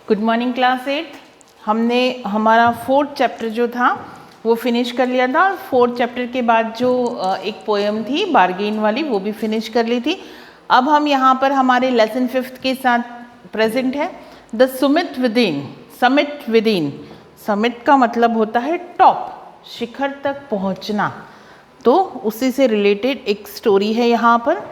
Good morning class 8। हमने हमारा 4th chapter जो था वो फिनिश कर लिया था और 4th चैप्टर के बाद जो एक पोएम थी बार्गेन वाली वो भी फिनिश कर ली थी। अब हम यहाँ पर हमारे लेसन 5th के साथ प्रेजेंट है। The Sumit within, summit within, summit का मतलब होता है टॉप, शिखर तक पहुँचना, तो उसी से रिलेटेड एक स्टोरी है यहाँ पर।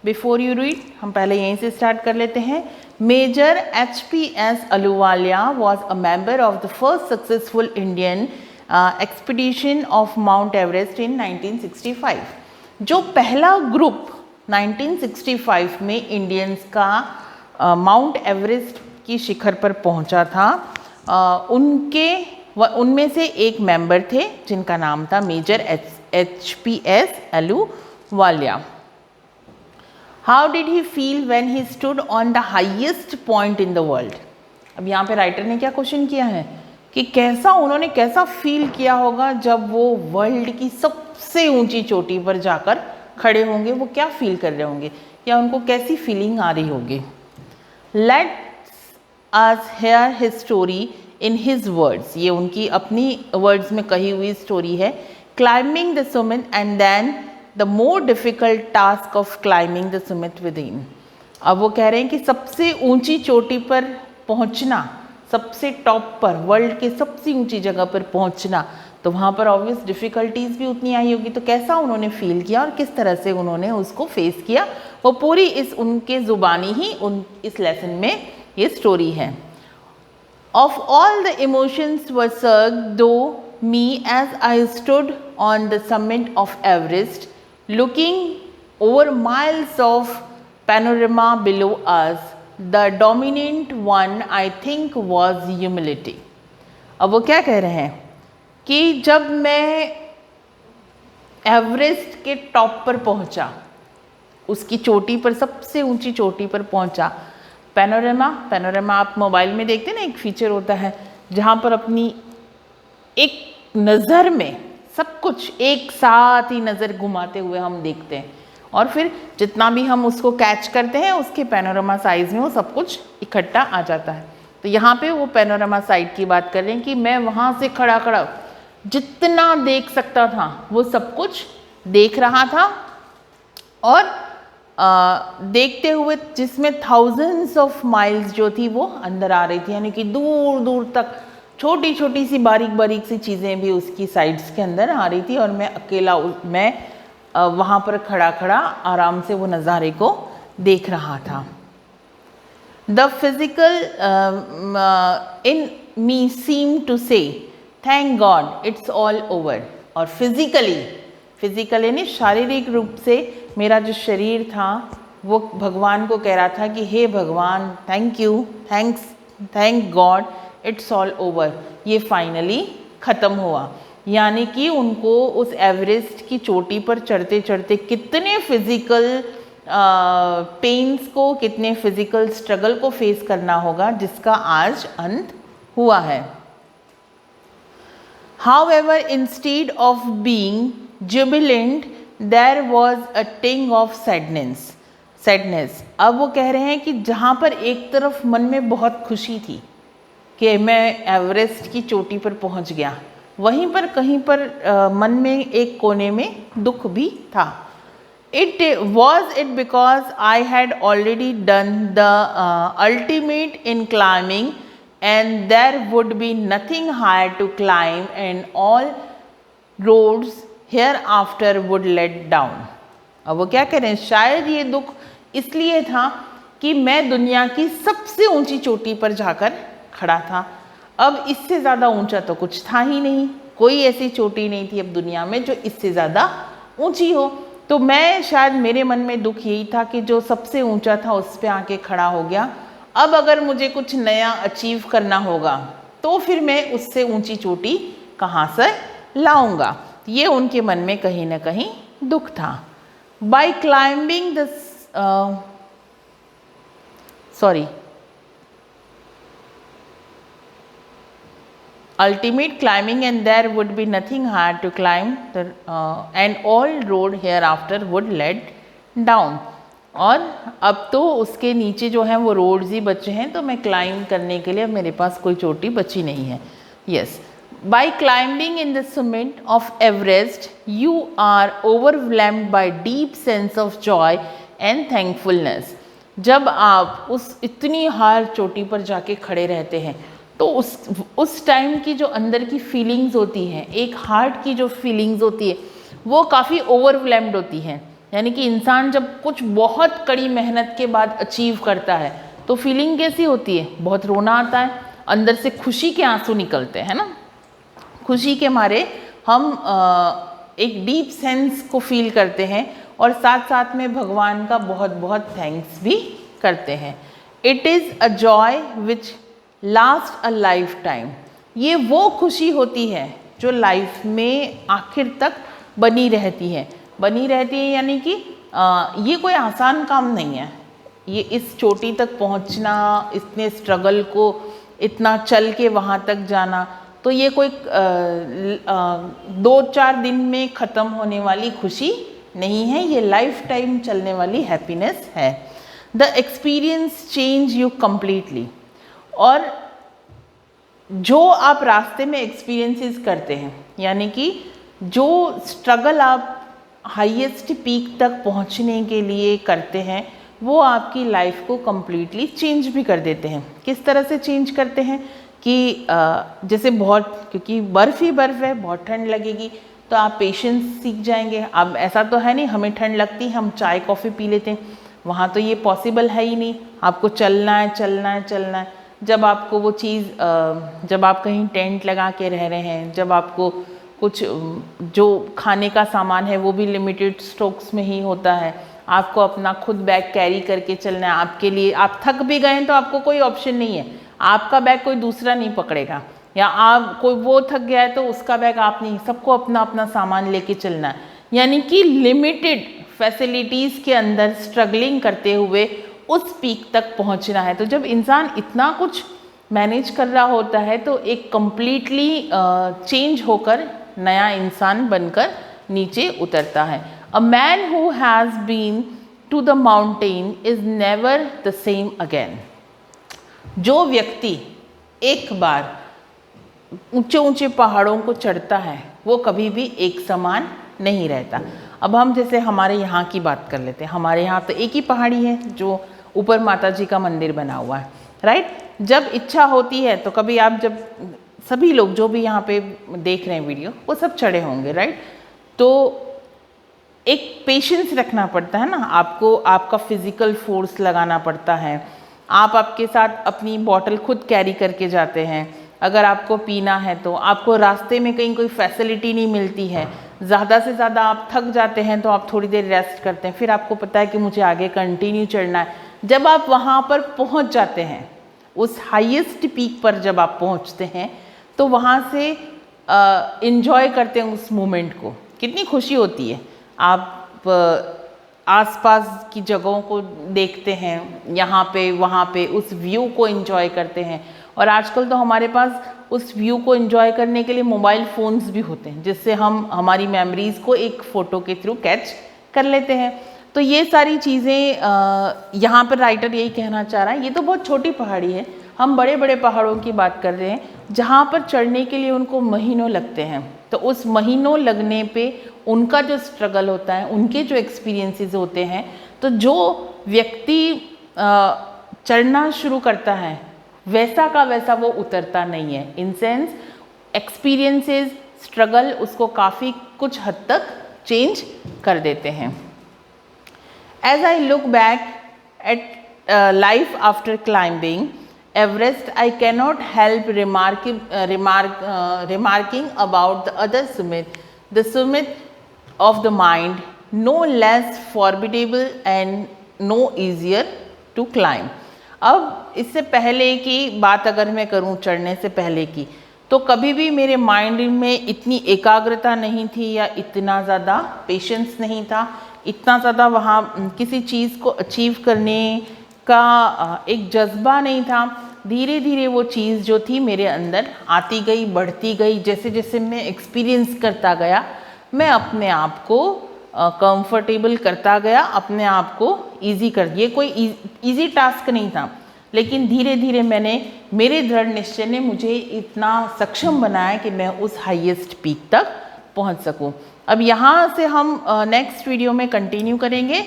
बिफोर यू रीड हम पहले यहीं से स्टार्ट कर लेते हैं। Major HPS Ahluwalia was a member of the first successful Indian expedition of Mount Everest in 1965। जो पहला ग्रुप 1965 में इंडियंस का माउंट एवरेस्ट की शिखर पर पहुंचा था, उनमें से एक मेंबर थे जिनका नाम था major HPS Ahluwalia. How did he feel when he stood on the highest point in the world? अब यहाँ पे राइटर ने क्या क्वेश्चन किया है कि उन्होंने कैसा फील किया होगा जब वो वर्ल्ड की सबसे ऊंची चोटी पर जाकर खड़े होंगे, वो क्या फील कर रहे होंगे या उनको कैसी फीलिंग आ रही होगी। Let's us hear his story in his words। ये उनकी अपनी वर्ड्स में कही हुई स्टोरी है। Climbing the summit and then the more difficult task of climbing the summit within। अब वो कह रहे हैं कि सबसे ऊंची चोटी पर पहुंचना, सबसे टॉप पर, वर्ल्ड के सबसे ऊंची जगह पर पहुंचना, तो वहाँ पर ऑब्वियस डिफ़िकल्टीज भी उतनी आई होगी। तो कैसा उन्होंने फील किया और किस तरह से उन्होंने उसको फेस किया, वो पूरी इस उनके ज़ुबानी ही इस लेसन में ये स्टोरी है। Of all the emotions were surged though me as I stood on the summit of Everest, looking over miles of panorama below us, the dominant one I think was humility। अब वो क्या कह रहे हैं कि जब मैं एवरेस्ट के टॉप पर पहुंचा, उसकी चोटी पर, सबसे ऊंची चोटी पर पहुंचा, पैनोरामा आप मोबाइल में देखते हैं ना, एक फीचर होता है जहाँ पर अपनी एक नज़र में सब कुछ एक साथ ही नज़र घुमाते हुए हम देखते हैं और फिर जितना भी हम उसको कैच करते हैं उसके पैनोरामा साइज़ में वो सब कुछ इकट्ठा आ जाता है। तो यहाँ पे वो पैनोरामा साइड की बात कर रहे हैं कि मैं वहाँ से खड़ा जितना देख सकता था वो सब कुछ देख रहा था और देखते हुए जिसमें थाउजेंड्स ऑफ माइल्स जो थी वो अंदर आ रही थी, यानी कि दूर दूर तक छोटी छोटी सी बारीक सी चीज़ें भी उसकी साइड्स के अंदर आ रही थी और मैं अकेला वहाँ पर खड़ा आराम से वो नज़ारे को देख रहा था। The physical in me seem to say thank God it's all over. और फिजिकली यानी शारीरिक रूप से मेरा जो शरीर था वो भगवान को कह रहा था कि हे भगवान, thank you, thank God, it's all over, ये फाइनली ख़त्म हुआ। यानी कि उनको उस एवरेस्ट की चोटी पर चढ़ते चढ़ते कितने फिज़िकल पेन्स को, कितने फिज़िकल स्ट्रगल को फेस करना होगा जिसका आज अंत हुआ है। However, instead of being jubilant, there was a ting of sadness। अब वो कह रहे हैं कि जहाँ पर एक तरफ मन में बहुत खुशी थी कि मैं एवरेस्ट की चोटी पर पहुँच गया, वहीं पर कहीं पर मन में एक कोने में दुख भी था। Was it because I had already done the ultimate in climbing and there would be nothing higher to climb and all roads hereafter would let down। अब वो क्या कह रहे हैं, शायद ये दुख इसलिए था कि मैं दुनिया की सबसे ऊंची चोटी पर जाकर खड़ा था, अब इससे ज़्यादा ऊंचा तो कुछ था ही नहीं, कोई ऐसी चोटी नहीं थी अब दुनिया में जो इससे ज़्यादा ऊंची हो। तो मैं शायद, मेरे मन में दुख यही था कि जो सबसे ऊंचा था उस पे आके खड़ा हो गया, अब अगर मुझे कुछ नया अचीव करना होगा तो फिर मैं उससे ऊंची चोटी कहाँ से लाऊंगा। ये उनके मन में कहीं ना कहीं दुख था। By climbing the ultimate climbing and there would be nothing hard to climb and all road hereafter would let down। और अब तो उसके नीचे जो है वो रोड्स ही बचे हैं, तो मैं क्लाइंब करने के लिए अब मेरे पास कोई चोटी बची नहीं है। Yes, by climbing in the summit of Everest you are overwhelmed by deep sense of joy and thankfulness. जब आप उस इतनी हार चोटी पर जाके खड़े रहते हैं तो उस टाइम की जो अंदर की फीलिंग्स होती हैं, एक हार्ट की जो फीलिंग्स होती है वो काफ़ी ओवरवेलम्ड होती हैं। यानी कि इंसान जब कुछ बहुत कड़ी मेहनत के बाद अचीव करता है तो फीलिंग कैसी होती है, बहुत रोना आता है, अंदर से खुशी के आंसू निकलते हैं ना। खुशी के मारे हम एक डीप सेंस को फील करते हैं और साथ साथ में भगवान का बहुत बहुत थैंक्स भी करते हैं। It is a joy which last a life time. ये वो खुशी होती है जो लाइफ में आखिर तक बनी रहती है। यानी कि ये कोई आसान काम नहीं है। ये इस चोटी तक पहुंचना, इतने स्ट्रगल को इतना चल के वहाँ तक जाना, तो ये कोई 2-4 दिन में ख़त्म होने वाली खुशी नहीं है, ये लाइफ टाइम चलने वाली हैप्पीनेस है। The experience change you completely. और जो आप रास्ते में एक्सपीरियंसेस करते हैं, यानी कि जो स्ट्रगल आप हाईएस्ट पीक तक पहुंचने के लिए करते हैं, वो आपकी लाइफ को कम्प्लीटली चेंज भी कर देते हैं। किस तरह से चेंज करते हैं कि जैसे क्योंकि बर्फ़ ही बर्फ़ है, बहुत ठंड लगेगी तो आप पेशेंस सीख जाएंगे। अब ऐसा तो है नहीं हमें ठंड लगती हम चाय कॉफ़ी पी लेते हैं, वहाँ तो ये पॉसिबल है ही नहीं। आपको चलना है। जब आपको वो चीज़ जब आप कहीं टेंट लगा के रह रहे हैं, जब आपको कुछ जो खाने का सामान है वो भी लिमिटेड स्टॉक्स में ही होता है, आपको अपना खुद बैग कैरी करके चलना है। आपके लिए आप थक भी गए हैं तो आपको कोई ऑप्शन नहीं है, आपका बैग कोई दूसरा नहीं पकड़ेगा, या आप कोई वो थक गया है तो उसका बैग आप नहीं, सबको अपना अपना सामान लेके चलना है। यानी कि लिमिटेड फैसिलिटीज़ के अंदर स्ट्रगलिंग करते हुए उस पीक तक पहुंचना है। तो जब इंसान इतना कुछ मैनेज कर रहा होता है तो एक कम्प्लीटली चेंज होकर नया इंसान बनकर नीचे उतरता है। A man who has been to the mountain is never the same again. जो व्यक्ति एक बार ऊंचे ऊंचे पहाड़ों को चढ़ता है वो कभी भी एक समान नहीं रहता। अब हम जैसे हमारे यहाँ की बात कर लेते हैं। हमारे यहाँ तो एक ही पहाड़ी है जो ऊपर माता जी का मंदिर बना हुआ है, राइट। जब इच्छा होती है तो कभी आप जब सभी लोग जो भी यहाँ पे देख रहे हैं वीडियो वो सब चढ़े होंगे, राइट। तो एक पेशेंस रखना पड़ता है ना आपको, आपका फिजिकल फोर्स लगाना पड़ता है। आप आपके साथ अपनी बॉटल खुद कैरी करके जाते हैं। अगर आपको पीना है तो आपको रास्ते में कहीं कोई फैसिलिटी नहीं मिलती है, ज़्यादा से ज़्यादा आप थक जाते हैं तो आप थोड़ी देर रेस्ट करते हैं, फिर आपको पता है कि मुझे आगे कंटिन्यू चढ़ना है। जब आप वहाँ पर पहुँच जाते हैं, उस हाईएस्ट पीक पर जब आप पहुँचते हैं तो वहाँ से इन्जॉय करते हैं उस मोमेंट को, कितनी खुशी होती है। आप आसपास की जगहों को देखते हैं, यहाँ पे वहाँ पे उस व्यू को एंजॉय करते हैं। और आजकल तो हमारे पास उस व्यू को एंजॉय करने के लिए मोबाइल फ़ोन्स भी होते हैं जिससे हम हमारी मेमोरीज़ को एक फ़ोटो के थ्रू कैच कर लेते हैं। तो ये सारी चीज़ें यहाँ पर राइटर यही कहना चाह रहा है। ये तो बहुत छोटी पहाड़ी है, हम बड़े बड़े पहाड़ों की बात कर रहे हैं जहाँ पर चढ़ने के लिए उनको महीनों लगते हैं। तो उस महीनों लगने पे उनका जो स्ट्रगल होता है, उनके जो एक्सपीरियंसेस होते हैं, तो जो व्यक्ति चढ़ना शुरू करता है वैसा का वैसा वो उतरता नहीं है। इन सेंस एक्सपीरियंसेस, स्ट्रगल उसको काफ़ी कुछ हद तक चेंज कर देते हैं। As I look back at life after climbing Everest, I cannot help remarking about the other summit, the summit of the mind, no less formidable and no easier to climb. अब इससे पहले की बात अगर मैं करूं, चढ़ने से पहले की, तो कभी भी मेरे माइंड में इतनी एकाग्रता नहीं थी या इतना ज़्यादा पेशेंस नहीं था, इतना ज़्यादा वहाँ किसी चीज़ को अचीव करने का एक जज्बा नहीं था। धीरे धीरे वो चीज़ जो थी मेरे अंदर आती गई, बढ़ती गई। जैसे जैसे मैं एक्सपीरियंस करता गया, मैं अपने आप को कंफर्टेबल करता गया, अपने आप को ईजी कर, ये कोई ईजी टास्क नहीं था, लेकिन धीरे धीरे मेरे दृढ़ निश्चय ने मुझे इतना सक्षम बनाया कि मैं उस हाईएस्ट पीक तक पहुंच सकूं। अब यहाँ से हम नेक्स्ट वीडियो में कंटिन्यू करेंगे।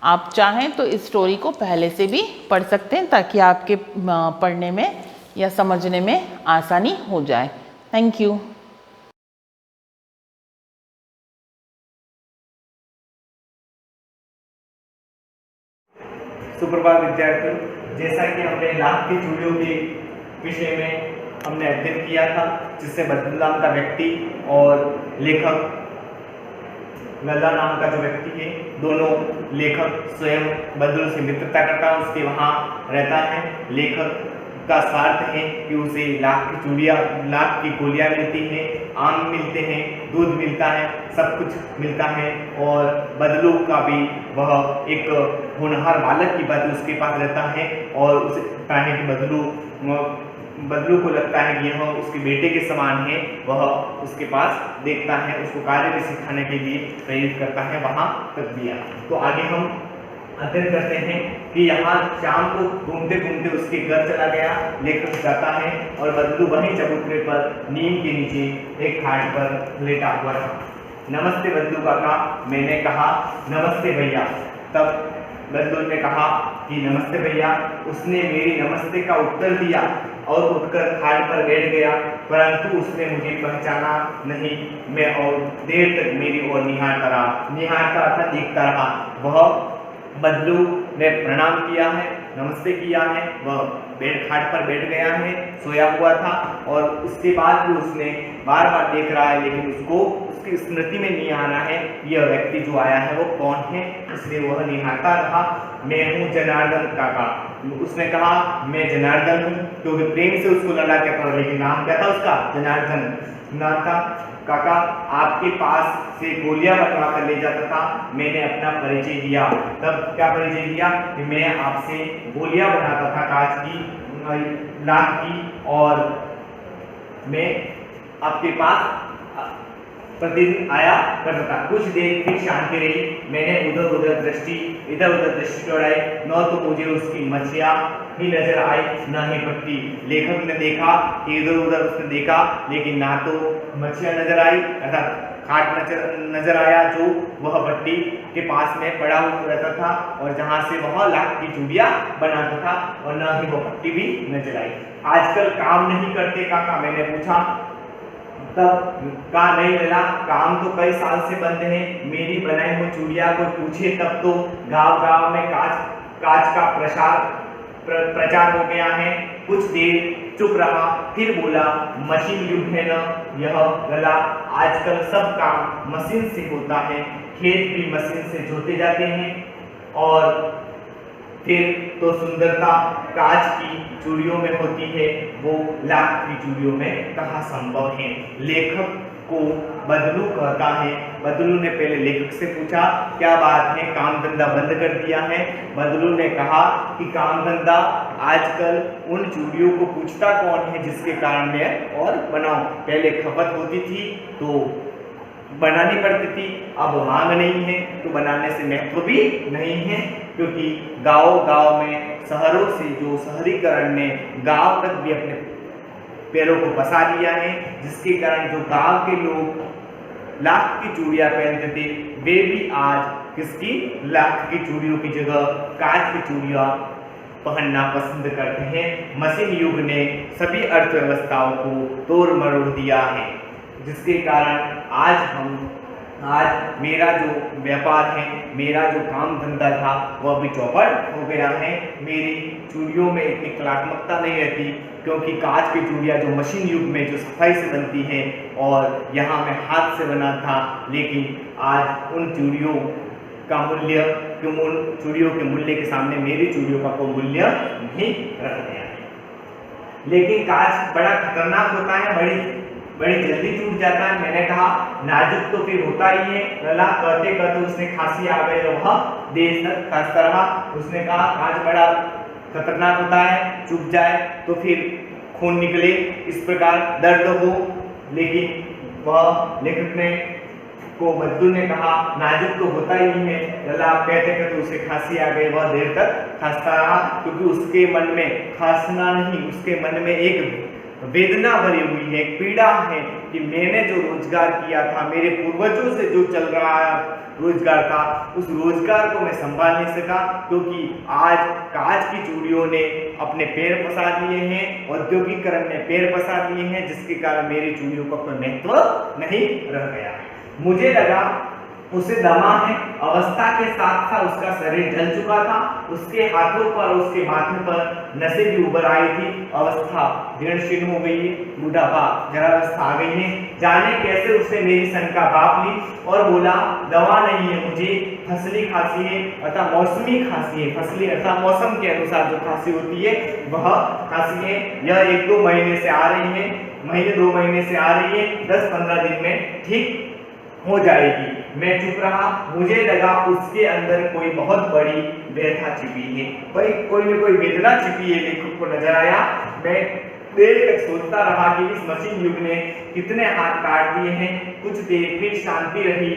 आप चाहें तो इस स्टोरी को पहले से भी पढ़ सकते हैं ताकि आपके पढ़ने में या समझने में आसानी हो जाए। Thank you. सुप्रभात विद्यार्थियों, जैसा कि हमने लाख की चूड़ियों के विषय में हमने अध्ययन किया था, जिससे बदलू नाम का व्यक्ति और लेखक लल्ला नाम का जो व्यक्ति है, दोनों लेखक स्वयं बदलू से मित्रता करता है, उसके वहाँ रहता है। लेखक का स्वार्थ है कि उसे लाख की चूड़ियाँ, लाख की गोलियाँ मिलती हैं, आम मिलते हैं, दूध मिलता है, सब कुछ मिलता है। और बदलू का भी वह एक होनहार बालक की बात उसके पास रहता है और उसे लगता है कि बदलू को लगता है कि यह उसके बेटे के समान है। वह उसके पास देखता है, उसको कार्य भी सिखाने के लिए प्रेरित करता है, वहाँ तक दिया। तो आगे हम अध्ययन करते हैं कि यहाँ शाम को घूमते घूमते उसके घर चला गया, लेखक जाता है और बदलू वहीं चबूतरे पर नीम के नीचे एक खाट पर लेटा हुआ था। नमस्ते बदलू काका, मैंने कहा। नमस्ते भैया। तब बदलू ने कहा कि नमस्ते भैया। उसने मेरी नमस्ते का उत्तर दिया और उठकर खाट पर बैठ गया, परंतु उसने मुझे पहचाना नहीं। मैं और देर तक मेरी ओर निहारता था, देखता रहा। वह बदलू ने प्रणाम किया है, नमस्ते किया है, वह खाट पर बैठ गया है, सोया हुआ था और उसके बाद भी उसने बार बार देख रहा है, लेकिन उसको उसकी स्मृति में नहीं आ रहा है यह व्यक्ति जो आया है वो कौन है, इसलिए वह निहारता रहा। मैं हूँ जनार्दन काका। उसने कहा मैं जनार्दन हूँ, क्योंकि प्रेम से उसको लड़ा क्या था, लेकिन नाम क्या था उसका, जनार्दन। काका आपके पास से गोलियां बनवा कर ले जाता था, मैंने अपना परिचय दिया। तब क्या परिचय दिया कि मैं आपसे गोलियां बनाता था कांच की, लाख की, और मैं आपके पास प्रतिदिन आया करता था। कुछ देर फिर शांति रही, मैंने इधर उधर दृष्टि दौड़ाई, न तो मुझे उसकी मछलियाँ ही नजर आई, न ही पट्टी। लेखक ने देखा कि इधर उधर उसने देखा, लेकिन ना तो मछलियाँ नजर आई, अर्थात खाट नजर आया जो वह भट्टी के पास में पड़ा हुआ रहता था और जहाँ से वह लाख की चूड़ियाँ बनाता था, और न ही वह भट्टी भी नजर आई। आजकल काम नहीं करते काका, मैंने पूछा। तब कहा नहीं लला, काम तो कई साल से बंद है, मेरी बनाई हुई चूड़ियाँ कोई पूछे तब तो गांव गांव में कांच का प्रचार हो गया है। कुछ देर चुप रहा, फिर बोला मशीन युग है न यह लला, आजकल सब काम मशीन से होता है, खेत भी मशीन से जोते जाते हैं, और फिर तो सुंदरता कांच की चूड़ियों में होती है, वो लाख की चूड़ियों में कहाँ संभव है। लेखक को बदलू कहता है। बदलू ने पहले लेखक से पूछा क्या बात है, काम धंधा बंद कर दिया है। बदलू ने कहा कि काम धंधा आजकल उन चूड़ियों को पूछता कौन है जिसके कारण मैं और बनाऊं। पहले खपत होती थी तो बनानी पड़ती थी, अब मांग नहीं है तो बनाने से महत्व भी नहीं है, क्योंकि गांव में शहरों से जो शहरीकरण ने गांव तक भी अपने पैरों को फंसा दिया है, जिसके कारण जो गांव के लोग लाख की चूड़ियां पहनते थे वे भी आज किसकी लाख की चूड़ियों की जगह कांच की चूड़ियां पहनना पसंद करते हैं। मशीन युग ने सभी अर्थव्यवस्थाओं को तोड़ मरोड़ दिया है, जिसके कारण आज मेरा जो व्यापार है, मेरा जो काम धंधा था वह भी चौपट हो गया है। मेरी चूड़ियों में इतनी कलात्मकता नहीं रहती, क्योंकि कांच की चूड़ियाँ जो मशीन युग में जो सफाई से बनती हैं और यहाँ मैं हाथ से बना था, लेकिन आज उन चूड़ियों का मूल्य, उन चूड़ियों के मूल्य के सामने मेरी चूड़ियों का कोई मूल्य नहीं रख गया है। लेकिन कांच बड़ा खतरनाक होता है, बड़ी जल्दी टूट जाता है। मैंने कहा नाजुक तो फिर होता ही है। लला कहते कहते उसने खांसी आ गई और वह देर तक खांसता रहा। उसने कहा कांच बड़ा खतरनाक होता है, चुभ जाए तो फिर खून निकले, इस प्रकार दर्द हो। लेकिन वह लेखक ने को बद्दू ने कहा नाजुक तो होता ही है। लला आप कहते कहते उसे खांसी आ गई, वह देर तक खांसता रहा क्योंकि उसके मन में खांसना नहीं, उसके मन में एक वेदना भरी हुई है, एक पीड़ा है कि मैंने जो रोजगार किया था, मेरे पूर्वजों से जो चल रहा रोजगार था, उस रोजगार को मैं संभाल नहीं सका क्योंकि आज कांच की चूड़ियों ने अपने पैर पसार लिए हैं, औद्योगिकरण ने पैर पसार लिए हैं, जिसके कारण मेरी चूड़ियों का कोई महत्व नहीं रह गया। मुझे लगा उसे दमा है, अवस्था के साथ साथ उसका शरीर जल चुका था, उसके हाथों पर उसके माथे पर नसें भी उभर आई थी, अवस्था जीर्ण हो गई है, बुढ़ापा जरावस्था आ गई है। जाने कैसे उसने मेरी शंका भाप ली और बोला दवा नहीं है, मुझे फसली खांसी है अर्थात मौसमी खांसी है। फसली अर्थात मौसम के अनुसार जो खांसी होती है वह खांसी है। यह 1-2 महीने से आ रही है, महीने 2 महीने से आ रही है, 10-15 दिन में ठीक हो जाएगी। मैं चुप रहा, मुझे लगा उसके अंदर कोई बहुत बड़ी व्यथा छिपी है, भाई कोई न कोई वेदना छिपी है, लेखक को नजर आया। मैं देर तक सोचता रहा कि इस मशीन युग ने कितने हाथ काट दिए हैं। कुछ देर फिर शांति रही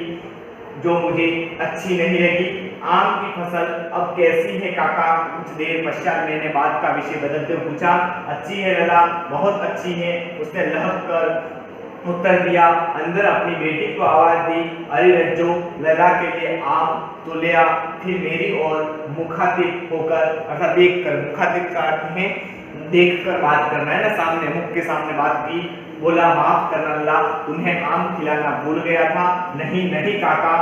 जो मुझे अच्छी नहीं लगी। आम की फसल अब कैसी है काका? कुछ देर पश्चात मैंने बात का विषय बदलते हुए पूछा। अच्छी है लला, बहुत अच्छी है, उसने लहक कर उत्तर दिया। अंदर अपनी बेटी को आवाज दी, अरे रज्जो लला के लिए आम तो ले आ। फिर मेरी ओर मुखातिब होकर अर्थात देखकर, मुखातिब का अर्थ है देखकर बात करना है ना, सामने मुख के सामने बात की। बोला माफ करना लला, तुम्हें आम खिलाना भूल गया था। नहीं नहीं काका,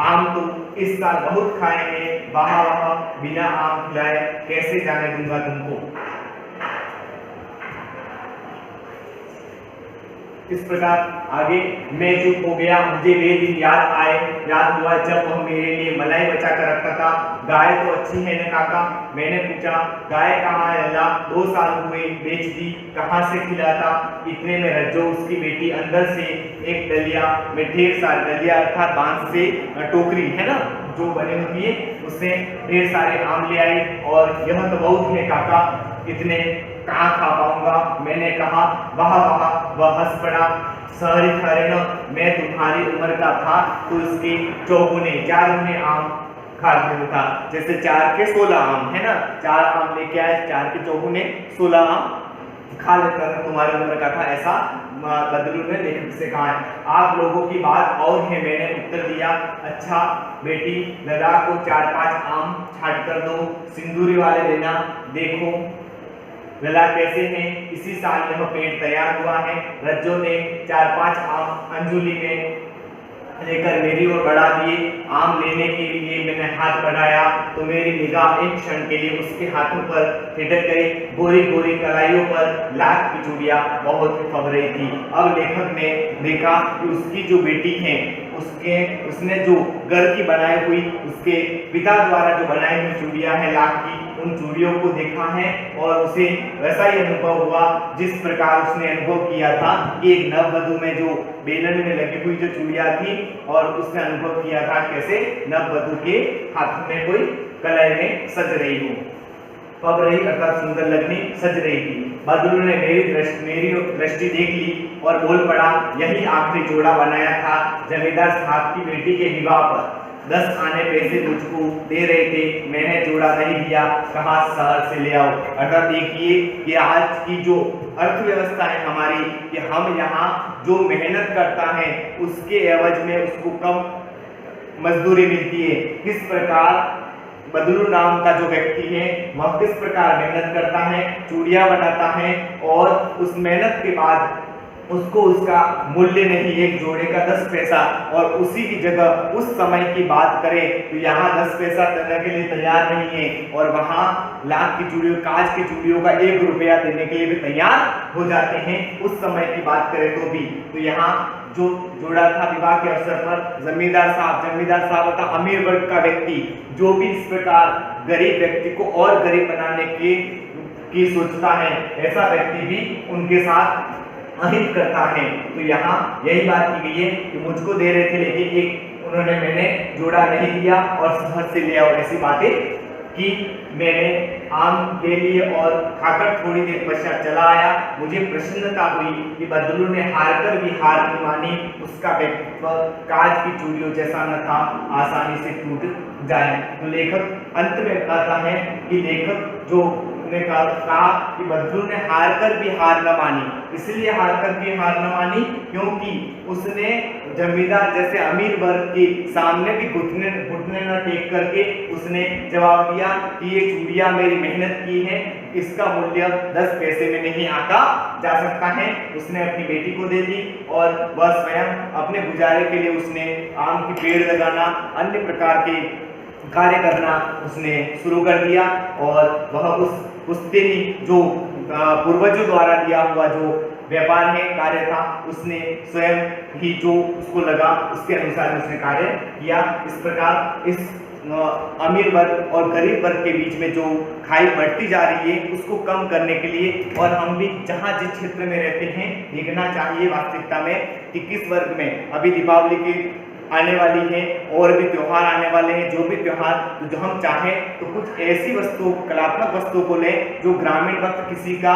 आम तो इस साल बहुत खाएंगे, वाह वाह, बिना आम खिलाए कैसे जाने दूंगा तुमको। इस प्रकार आगे मैं चुप हो गया। मुझे वे दिन याद हुआ जब वह मेरे लिए मलाई बचा कर रखता था। गाय तो अच्छी है ना काका? मैंने पूछा। गाय कहाँ है लला? 2 साल हुए, बेच दी। कहाँ से खिलाता? इतने में रज्जो उसकी बेटी अंदर से एक डलिया में ढेर सारे, डलिया अर्थात बांस से टोकरी है ना जो बनी होती है, उससे ढेर सारे आम ले आई और यह तो बहुत है काका, इतने कहाँ खा पाऊंगा। मैंने कहा वाह वाह, वह हंस पड़ा। शहरी ठहरे न, मैं तुम्हारी उम्र का था तो इसके 4 गुने आम खाते था। जैसे 4 के 16 आम है ना, 4 आम लेके आए, 4 के 4 गुने 16 आम खा लेता था, तुम्हारी उम्र का था, ऐसा बदलू ने लेखक से कहा है। आप लोगों की बात और है, मैंने उत्तर दिया। अच्छा बेटी, लला को 4-5 आम छाट कर दो, सिंदूरी वाले देना। देखो लला कैसे हैं, इसी साल यह पेड़ तैयार हुआ है। रज्जो ने 4-5 आम अंजुली में लेकर मेरी ओर बढ़ा दिए। आम लेने के लिए मैंने हाथ बढ़ाया तो मेरी निगाह एक क्षण के लिए उसके हाथों पर ठिठक गई। गोरी गोरी कलाइयों पर लाख की चूड़ियां बहुत फब रही थी। अब लेखक ने देखा कि उसकी जो बेटी है उसने जो घर की बनाई हुई, उसके पिता द्वारा जो बनाई हुई चूड़ियां हैं लाख की, उन चूड़ियों को देखा है और उसे वैसा ही अनुभव हुआ जिस प्रकार उसने अनुभव किया था कि एक नववधू में जो बेलन में लगी हुई जो चूड़ियां थी, और उसने अनुभव किया था कैसे नववधू के हाथ में कोई कलाई में सज रही हो, पग रही अर्थात सुंदर लगनी, सज रही थी। बदलू ने मेरी दृष्टि देख ली और बोल पड़ा, यही आखिरी जोड़ा बनाया था जमींदार साहब की बेटी के विवाह पर। 10 आने पैसे मुझको दे रहे थे, मैंने जोड़ा नहीं दिया, कहा शहर से ले आओ। अर्थात देखिए कि आज की जो अर्थव्यवस्था है हमारी, कि हम यहाँ जो मेहनत करता है उसके एवज में उसको कम मजदूरी मिलती है। किस प्रकार बदलू नाम का जो व्यक्ति है वह किस प्रकार मेहनत करता है, चूड़ियां बनाता है, और उस मेहनत के बाद उसको उसका मूल्य नहीं, एक जोड़े का 10 पैसा, और उसी की जगह उस समय की बात करें तो यहाँ 10 पैसा देने के लिए तैयार नहीं है, और वहाँ लाख की चूड़ियों, कांच की चूड़ियों का 1 रुपया देने के लिए भी तैयार हो जाते हैं उस समय की बात करें तो भी। तो यहाँ जो जोड़ा था विवाह के अवसर पर, जमींदार साहब था अमीर वर्ग का व्यक्ति, जो भी इस प्रकार गरीब व्यक्ति को और गरीब बनाने की सोचता है, ऐसा व्यक्ति भी उनके साथ अहित करता है। तो यहाँ यही बात की गई है कि मुझको दे रहे थे लेकिन मैंने जोड़ा नहीं दिया और शहर से ले आओ, ऐसी बातें की मैंने आम ले लिए और खाकर थोड़ी देर पश्चात चला आया। मुझे प्रसन्नता हुई कि बदलू ने हारकर भी हार नहीं मानी। उसका व्यक्तित्व कांच की चूड़ियों जैसा न था, आसानी से टूट जाए। तो लेखक अंत में कहता है कि लेखक जो ने कहा कि बदलू ने हारकर भी हार न मानी, इसलिए हारकर भी हार न मानी क्योंकि उसने जमींदार जैसे अमीर वर्ग के सामने भी घुटने न टेक करके उसने जवाब दिया कि ये चूड़ियां मेरी मेहनत की है, इसका मूल्य 10 पैसे में नहीं आंका जा सकता है। उसने अपनी बेटी को दे दी और वह स्वयं अपने गुजारे के लिए उसने आम के पेड़ लगाना, अन्य प्रकार के कार्य करना उसने शुरू कर दिया। और वह उस दिन जो पूर्वजों द्वारा दिया हुआ जो व्यापार है, कार्य था, उसने स्वयं ही जो उसको लगा उसके अनुसार उसने कार्य किया। इस प्रकार इस अमीर वर्ग और गरीब वर्ग के बीच में जो खाई बढ़ती जा रही है उसको कम करने के लिए और हम भी जहाँ जिस क्षेत्र में रहते हैं देखना चाहिए वास्तविकता में कि किस वर्ग में अभी दीपावली की आने वाली है और भी त्योहार आने वाले हैं। जो भी त्योहार तो जो हम चाहें तो कुछ ऐसी वस्तु, कलात्मक वस्तुओं को लें जो ग्रामीण वक्त किसी का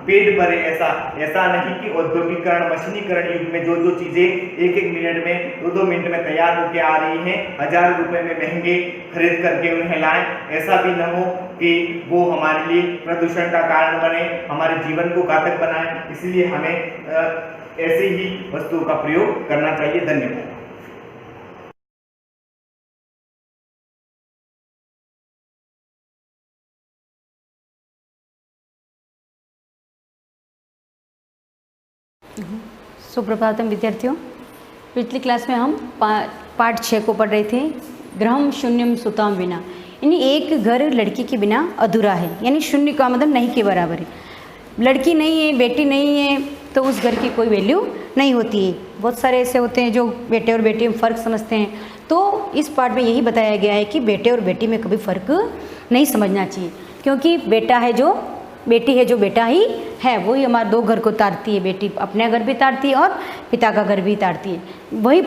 पेट भरे। ऐसा नहीं कि औद्योगिकरण, मशीनीकरण युग में जो जो चीज़ें एक मिनट में, 2 मिनट में तैयार होकर आ रही हैं, 1000 रुपए में महंगे खरीद करके उन्हें लाएं। ऐसा भी न हो कि वो हमारे लिए प्रदूषण का कारण बने, हमारे जीवन को घातक बनाए। इसलिए हमें ऐसे ही वस्तुओं का प्रयोग करना चाहिए। धन्यवाद। सुप्रभातम विद्यार्थियों, पिछली क्लास में हम पाठ 6 को पढ़ रहे थे। गृहम शून्यम सुताम विना, यानी एक घर लड़की के बिना अधूरा है, यानी शून्य का मतलब नहीं के बराबर है। लड़की नहीं है, बेटी नहीं है तो उस घर की कोई वैल्यू नहीं होती है। बहुत सारे ऐसे होते हैं जो बेटे और बेटी में फ़र्क समझते हैं। तो इस पाठ में यही बताया गया है कि बेटे और बेटी में कभी फ़र्क नहीं समझना चाहिए, क्योंकि बेटा है जो बेटी है जो बेटा ही है, वही हमारे 2 घर को तारती है। बेटी अपने घर भी तारती है और पिता का घर भी तारती है। वही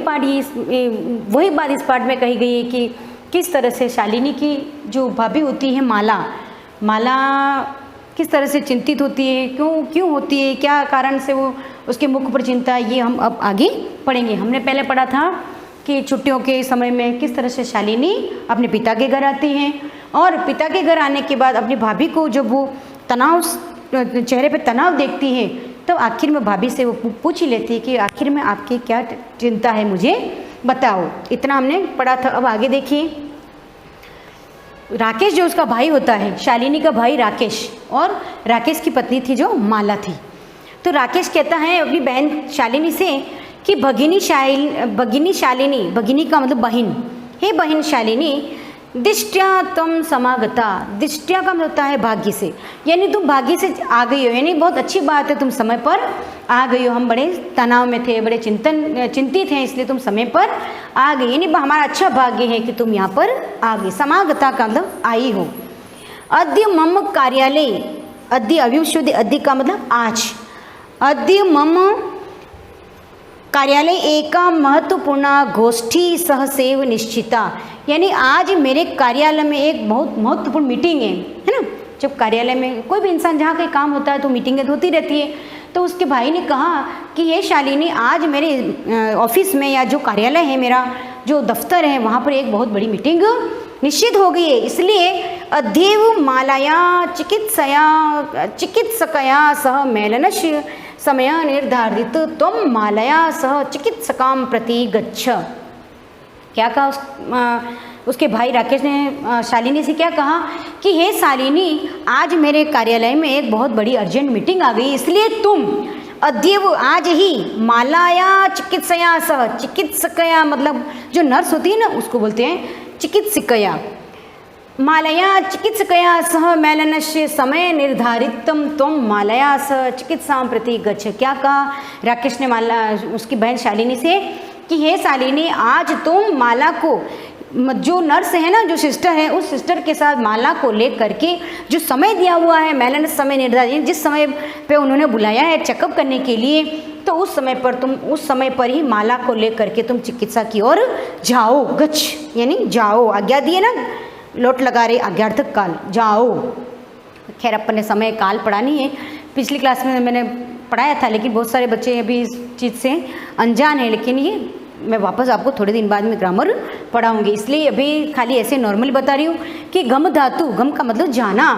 बात इस पाठ में कही गई है कि किस तरह से शालिनी की जो भाभी होती है माला किस तरह से चिंतित होती है, क्यों होती है, क्या कारण से वो उसके मुख पर चिंता है, ये हम अब आगे पढ़ेंगे। हमने पहले पढ़ा था कि छुट्टियों के समय में किस तरह से शालिनी अपने पिता के घर आती हैं और पिता के घर आने के बाद अपनी भाभी को जब वो चेहरे पे तनाव देखती है तो आखिर में भाभी से वो पूछ ही लेती है कि आखिर में आपकी क्या चिंता है, मुझे बताओ। इतना हमने पढ़ा था। अब आगे देखिए, राकेश जो उसका भाई होता है, शालिनी का भाई राकेश, और राकेश की पत्नी थी जो माला थी। तो राकेश कहता है अपनी बहन शालिनी से कि भगिनी शालिनी, भगिनी का मतलब बहन, हे बहन शालिनी, दिष्टया तम समागता। दिष्टया का मतलब होता है भाग्य से, यानी तुम भाग्य से आ गई हो, यानी बहुत अच्छी बात है, तुम समय पर आ गई हो। हम बड़े तनाव में थे, बड़े चिंतित हैं, इसलिए तुम समय पर आ गई, यानी हमारा अच्छा भाग्य है कि तुम यहाँ पर आ गई। समागता का मतलब आई हो। अद्य मम कार्यालय, अद्य अव्युशुद्ध, अद्य का मतलब आज। अद्य मम कार्यालय एका महत्वपूर्ण गोष्ठी सहसेव निश्चिता, यानी आज मेरे कार्यालय में एक बहुत महत्वपूर्ण मीटिंग है ना। जब कार्यालय में कोई भी इंसान जहाँ कहीं काम होता है तो मीटिंगें होती रहती है। तो उसके भाई ने कहा कि ये शालिनी, आज मेरे ऑफिस में या जो कार्यालय है, मेरा जो दफ्तर है, वहाँ पर एक बहुत बड़ी मीटिंग निश्चित हो गई है। इसलिए अद्यैव मालाया चिकित्सकया सह मेलनस्य समय निर्धारित त्वं मालया सह चिकित्सकां प्रति गच्छ। क्या कहा उसके भाई राकेश ने शालिनी से, क्या कहा कि हे शालिनी, आज मेरे कार्यालय में एक बहुत बड़ी अर्जेंट मीटिंग आ गई, इसलिए तुम अद्यव आज ही मालाया चिकित्सया सह, चिकित्सकया मतलब जो नर्स होती है ना उसको बोलते हैं चिकित्सकया, मालया चिकित्सकया सह मेलनस्य समय निर्धारितम त्वं मालया सह चिकित्सां प्रति गच्छ। क्या कहा राकेश ने उसकी बहन शालिनी से कि हे शालिनी, आज तुम माला को, जो नर्स है ना, जो सिस्टर है, उस सिस्टर के साथ माला को ले करके जो समय दिया हुआ है, मेलन समय निर्धारित, जिस समय पे उन्होंने बुलाया है चेकअप करने के लिए, तो उस समय पर ही माला को ले करके तुम चिकित्सा की ओर जाओ। गच्छ यानी जाओ, आज्ञा दिए ना, लोट लगा रहे, आज्ञार्थक काल, जाओ। खैर अपन ने समय काल पढ़ा नहीं है, पिछली क्लास में मैंने पढ़ाया था, लेकिन बहुत सारे बच्चे अभी इस चीज़ से अनजान हैं। लेकिन ये मैं वापस आपको थोड़े दिन बाद में ग्रामर पढ़ाऊँगी, इसलिए अभी खाली ऐसे नॉर्मल बता रही हूँ कि गम धातु, गम का मतलब जाना।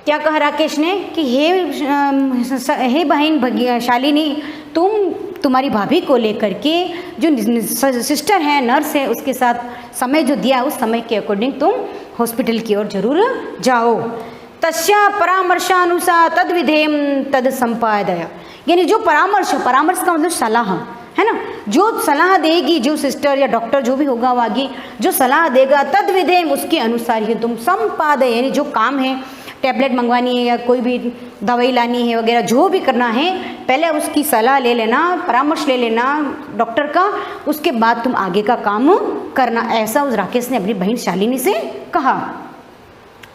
क्या कहा राकेश ने कि हे बहन शालिनी, तुम्हारी भाभी को लेकर के जो सिस्टर है, नर्स है, उसके साथ समय जो दिया उस समय के अकॉर्डिंग तुम हॉस्पिटल की ओर जरूर जाओ। तस्या परामर्शानुसार तद विधेयम तद संपादय, यानी जो परामर्श का मतलब सलाह है ना, जो सलाह देगी, जो सिस्टर या डॉक्टर जो भी होगा वो आगे जो सलाह देगा, तद विधेयम उसके अनुसार ही तुम संपादय, यानी जो काम है, टैबलेट मंगवानी है या कोई भी दवाई लानी है वगैरह, जो भी करना है पहले उसकी सलाह ले लेना, परामर्श ले लेना डॉक्टर का, उसके बाद तुम आगे का काम करना। ऐसा उस राकेश ने अपनी बहन शालिनी से कहा।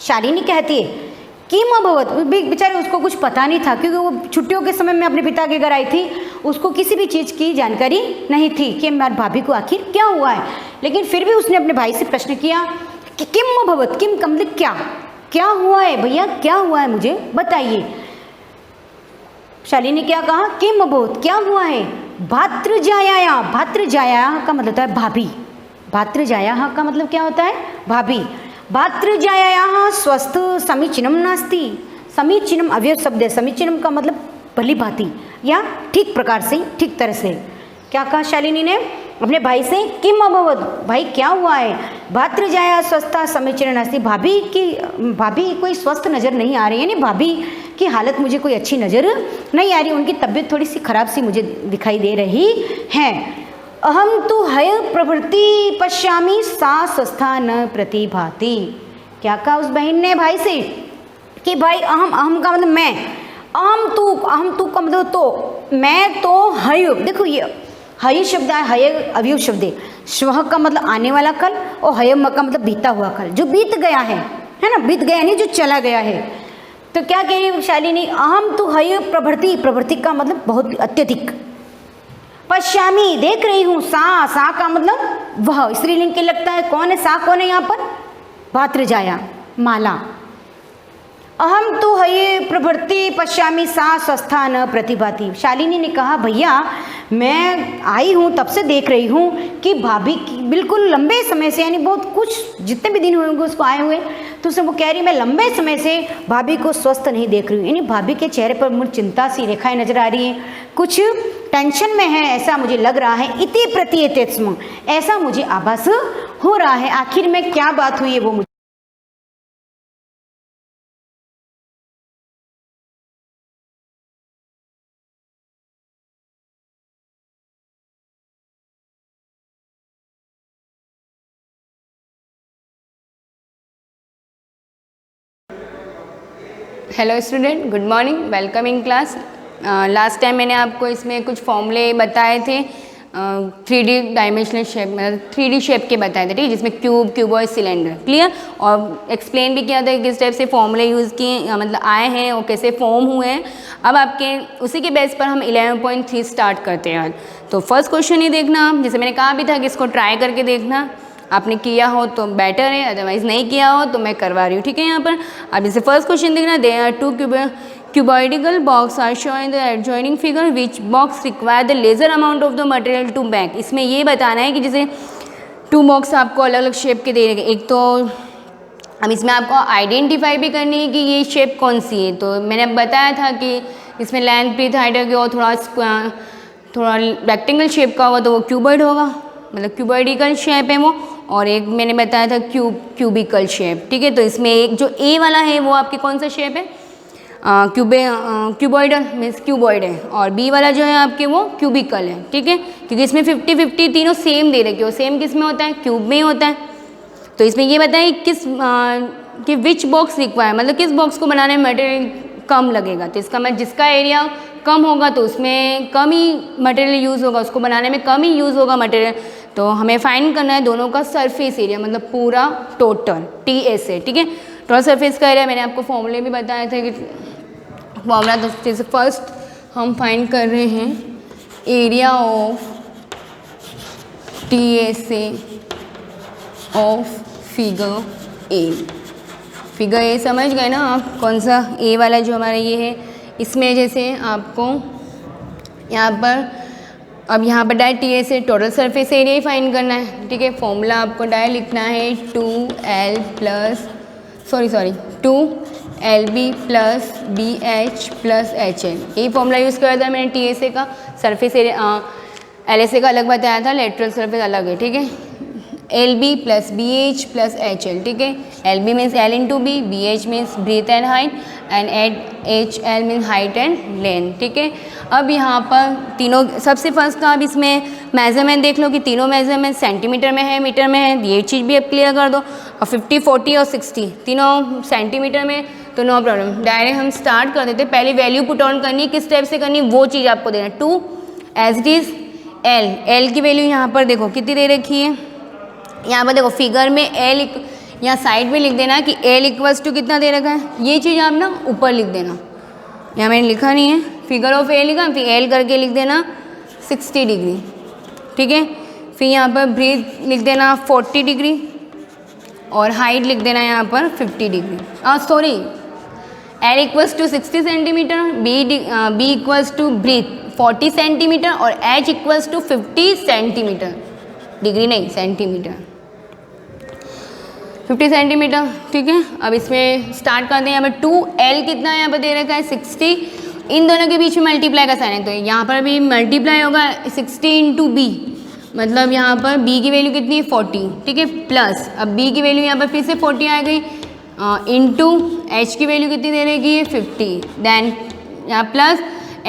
शालिनी कहती है किम अभवत, बेचारे उसको कुछ पता नहीं था, क्योंकि वो छुट्टियों के समय में अपने पिता के घर आई थी, उसको किसी भी चीज़ की जानकारी नहीं थी कि मेरी भाभी को आखिर क्या हुआ है। लेकिन फिर भी उसने अपने भाई से प्रश्न किया कि किम अभवत, किम का मतलब क्या हुआ है भैया, क्या हुआ है मुझे बताइए। शालिनी क्या कहा, किम अभवत, क्या हुआ है। भातृजाया, भातृजाया का मतलब होता है भाभी, भातृजाया का मतलब क्या होता है, भाभी। भातृजाया स्वस्थ समीचीनम नास्ति, समीचीनम अवयव शब्द है, समीचीनम का मतलब भली भांति या ठीक प्रकार से, ठीक तरह से। क्या कहा शालिनी ने अपने भाई से, किम अभवत, भाई क्या हुआ है। भातृजाया स्वस्था समीचीन नास्ति, भाभी कोई स्वस्थ नज़र नहीं आ रही है, यानी भाभी की हालत मुझे कोई अच्छी नज़र नहीं आ रही, उनकी तबीयत थोड़ी सी खराब सी मुझे दिखाई दे रही है। अहम तो हय प्रवृत्ति पश्यामी सा स्वस्था न प्रतिभाति। क्या कहा उस बहन ने भाई से कि भाई अहम का मतलब मैं, अहम तू का मतलब तो, मैं तो हय, देखो ये हय शब्द है, हय अवयव शब्द है, श्वः का मतलब आने वाला कल और हयम का मतलब बीता हुआ कल, जो बीत गया है ना, बीत गया नहीं जो चला गया है। तो क्या कह रही है शालिनी, अहम तो हय प्रवृत्ति का मतलब बहुत अत्यधिक, पश्यामी देख रही हूँ, सा का मतलब वह, स्त्रीलिंग के लगता है, कौन है सा, कौन है यहाँ पर, भातृजाया माला। अहम तो हये प्रवृत्ति पश्यामी सा स्वस्था न प्रतिभाति। शालिनी ने कहा भैया मैं आई हूँ तब से देख रही हूँ कि भाभी बिल्कुल लंबे समय से, यानी बहुत कुछ जितने भी दिन हुए होंगे उसको आए हुए, तो उसे वो कह रही मैं लंबे समय से भाभी को स्वस्थ नहीं देख रही हूँ, यानी भाभी के चेहरे पर मुझे चिंता सी रेखाएं नजर आ रही हैं, कुछ टेंशन में है ऐसा मुझे लग रहा है। इति प्रतीयते स्म, ऐसा मुझे आभास हो रहा है। आखिर में क्या बात हुई है वो मुझे hello student, good morning, welcome in class. Last time मैंने आपको इसमें कुछ फॉर्मूले बताए थे, 3D डायमेंशनल शेप, मतलब 3D शेप के बताए थे, ठीक है, जिसमें क्यूबॉइड, सिलेंडर, क्लियर, और एक्सप्लेन भी किया था कि किस टाइप से फॉर्मूले यूज़ किए, मतलब आए हैं और कैसे फॉर्म हुए हैं। अब आपके उसी के बेस पर हम 11.3 स्टार्ट करते हैं आज। तो फर्स्ट क्वेश्चन ही देखना, जैसे मैंने कहा भी था कि इसको ट्राई करके देखना, आपने किया हो तो बेटर है, अदरवाइज नहीं किया हो तो मैं करवा रही हूँ, ठीक है। यहाँ पर अब जैसे फर्स्ट क्वेश्चन देखना, there are two cuboidal box are shown in the adjoining figure, which box require the lesser amount of the material to bake। इसमें ये बताना है कि जैसे 2 बॉक्स आपको अलग अलग शेप के दे रहे, एक तो अब इसमें आपको आइडेंटिफाई भी करनी है कि ये शेप कौन सी है। तो मैंने बताया था कि इसमें लेंथ ब्रीथ हाइट की और थोड़ा रेक्टेंगल शेप का होगा तो वो क्यूबॉइड होगा, मतलब क्यूबॉइडिकल शेप है वो, और एक मैंने बताया था क्यूबिकल शेप, ठीक है। तो इसमें एक जो ए वाला है वो आपके कौन सा शेप है, क्यूबॉइडल मीन्स क्यूबॉइड है, और बी वाला जो है आपके वो क्यूबिकल है, ठीक है, क्योंकि इसमें 50-50 तीनों सेम दे रखे हो, सेम किस में होता है, क्यूब में होता है। तो इसमें ये बताएं कि विच बॉक्स रिक्वायर, मतलब किस बॉक्स को बनाने में मटेरियल कम लगेगा। तो इसका मतलब जिसका एरिया कम होगा तो उसमें कम ही मटेरियल यूज़ होगा, उसको बनाने में कम ही यूज़ होगा मटेरियल। तो हमें फाइंड करना है दोनों का सरफेस एरिया, मतलब पूरा टोटल TS है, ठीक है। टोटल सरफेस का एरिया मैंने आपको फॉर्मूले भी बताया था कि फॉर्मूला, तो जैसे फर्स्ट हम फाइंड कर रहे हैं area of TSA of figure figure A समझ गए ना आप, कौन सा ए वाला जो हमारा ये है, इसमें जैसे आपको यहाँ पर अब यहाँ पर डायरेक्ट टी ए से टोटल सरफेस एरिया ही फाइंड करना है, ठीक है। फॉर्मूला आपको डायरेक्ट लिखना है 2LB plus BH plus HL, यही फॉर्मूला यूज़ किया था मैंने टी ए से का। सरफेस एरिया LSA का अलग बताया था, लेटरल सरफेस अलग है, ठीक है। LB plus BH plus HL, ठीक है। LB means L into B, BH means breadth and height and HL means height and length, ठीक है। अब यहाँ पर तीनों, सबसे फर्स्ट का अब इसमें मेजरमेंट देख लो कि तीनों मेजरमेंट सेंटीमीटर में है, मीटर में है, ये चीज़ भी अब क्लियर कर दो। और 50, 40 और 60 तीनों सेंटीमीटर में, तो नो प्रॉब्लम। डायरेक्ट हम स्टार्ट कर देते, पहले वैल्यू पुट ऑन करनी, किस टाइप से करनी वो चीज़ आपको देना। 2 एज इट इज़ L की वैल्यू यहाँ पर देखो कितनी दे रखी है, यहाँ पर देखो फिगर में L, यहाँ साइड में लिख देना कि L इक्वल्स टू कितना दे रखा है, ये चीज़ आप ना ऊपर लिख देना। यहाँ मैंने लिखा नहीं है, फिगर ऑफ A लिखा, फिर L करके लिख देना 60 डिग्री, ठीक है। फिर यहाँ पर ब्रीथ लिख देना 40 डिग्री और हाइट लिख देना यहाँ पर 50 degree. Sorry, L equals to 60 centimetre, B equals to breadth 40 centimetre और H equals to 50 centimetre, degree नहीं सेंटीमीटर, 50 सेंटीमीटर, ठीक है। अब इसमें स्टार्ट करते हैं। यहाँ पर 2L कितना है, यहाँ पर दे रखा है 60, इन दोनों के बीच में मल्टीप्लाई का साइन है, तो यहाँ पर भी मल्टीप्लाई होगा 60 इंटू B, मतलब यहाँ पर B की वैल्यू कितनी है 40, ठीक है। प्लस अब B की वैल्यू यहाँ पर फिर से 40 आ गई, इंटू H की वैल्यू कितनी दे रहेगी 50, देन यहाँ प्लस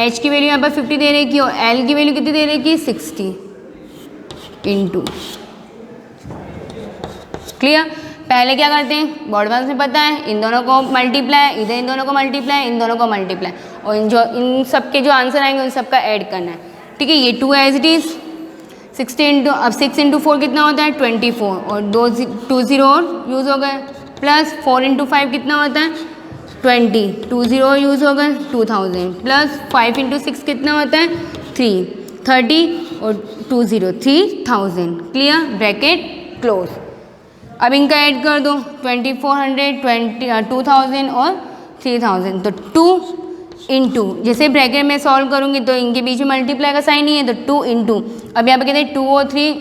H की वैल्यू यहाँ पर 50 दे रहेगी और L की वैल्यू कितनी दे रहेगी 60 इंटू, क्लियर। पहले क्या करते हैं, बोर्ड वन से पता है, इन दोनों को मल्टीप्लाई, इधर इन दोनों को मल्टीप्लाई, इन दोनों को मल्टीप्लाई, और इन सब के जो आंसर आएंगे उन सब का ऐड करना है, ठीक है। ये 2 एज इट इज़ 60 इंटू, अब 6 इंटू 4 कितना होता है 24, और 2 0 और यूज़ हो गए, प्लस 4 इंटू 5 कितना होता है 20, 2 0 यूज़ हो गए 2000, प्लस 5 इंटू 6 कितना होता है 30 और 2 0 3000, क्लियर, ब्रैकेट क्लोज। अब इनका ऐड कर दो 2400, 2000 और 3000, तो 2 इंटू, जैसे ब्रैकेट में सॉल्व करूँगी तो इनके बीच में मल्टीप्लाई का साइन नहीं है, तो 2 इंटू, अब यहाँ पे कहते हैं 2 और 3,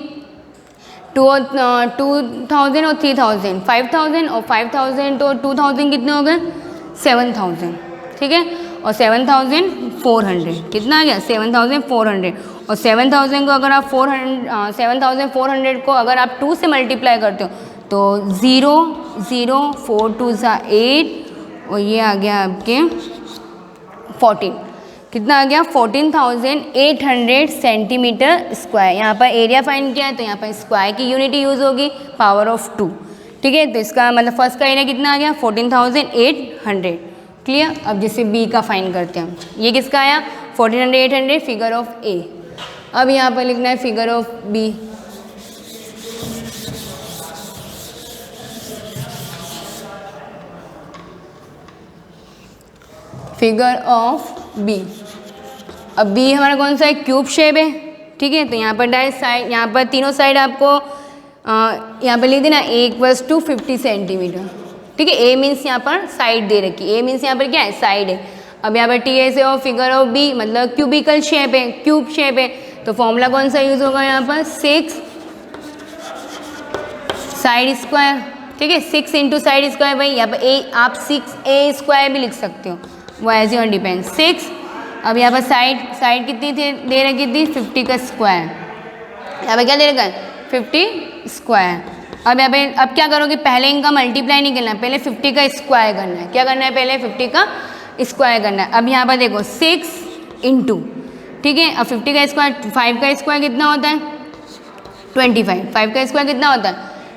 2000 और 3000 5000 और 5000 तो 2000 कितने हो गए 7000, ठीक है। और 7400 कितना आ गया 7400, और 7000 को अगर आप 7400 को अगर आप 2 से मल्टीप्लाई करते हो तो 0 0 4 2 8, और ये आ गया आपके 14, कितना आ गया 14,800 सेंटीमीटर स्क्वायर। यहाँ पर एरिया फाइंड किया है तो यहाँ पर स्क्वायर की यूनिटी यूज़ होगी, पावर ऑफ 2, ठीक है। तो इसका मतलब फर्स्ट का एरिया कितना आ गया 14,800, क्लियर। अब जैसे बी का फाइंड करते हैं, ये किसका आया 14,800, फिगर ऑफ ए। अब यहाँ पर लिखना है figure of B, figure of B. अब बी हमारा कौन सा है क्यूब शेप है, ठीक है। तो यहाँ पर डायरेक्ट साइड, यहाँ पर तीनों साइड आपको यहाँ पर लिख देना a इक्वल्स टू 50 सेंटीमीटर, ठीक है। a मीन्स यहाँ पर साइड दे रखी, a मीन्स यहाँ पर क्या है साइड है। अब यहाँ पर टी ए से और फिगर ऑफ बी मतलब क्यूबिकल शेप है, क्यूब शेप है, तो फॉर्मूला कौन सा यूज़ होगा यहाँ पर 6 साइड स्क्वायर, ठीक है। 6 इंटू साइड स्क्वायर, भाई यहाँ पर a आप 6a स्क्वायर भी लिख सकते हो, वो एज योर डिपेंड 6। अब यहाँ पर साइड कितनी दे रखी थी 50 का स्क्वायर, यहाँ पर क्या दे रखा है 50 स्क्वायर। अब यहाँ पे अब क्या करोगे, पहले इनका मल्टीप्लाई नहीं करना है, पहले 50 का स्क्वायर करना है। क्या करना है, पहले 50 का स्क्वायर करना है। अब यहाँ पर देखो 6 इंटू, ठीक है। अब 50 का स्क्वायर, 5 का स्क्वायर कितना होता है 25, 5 का स्क्वायर कितना होता है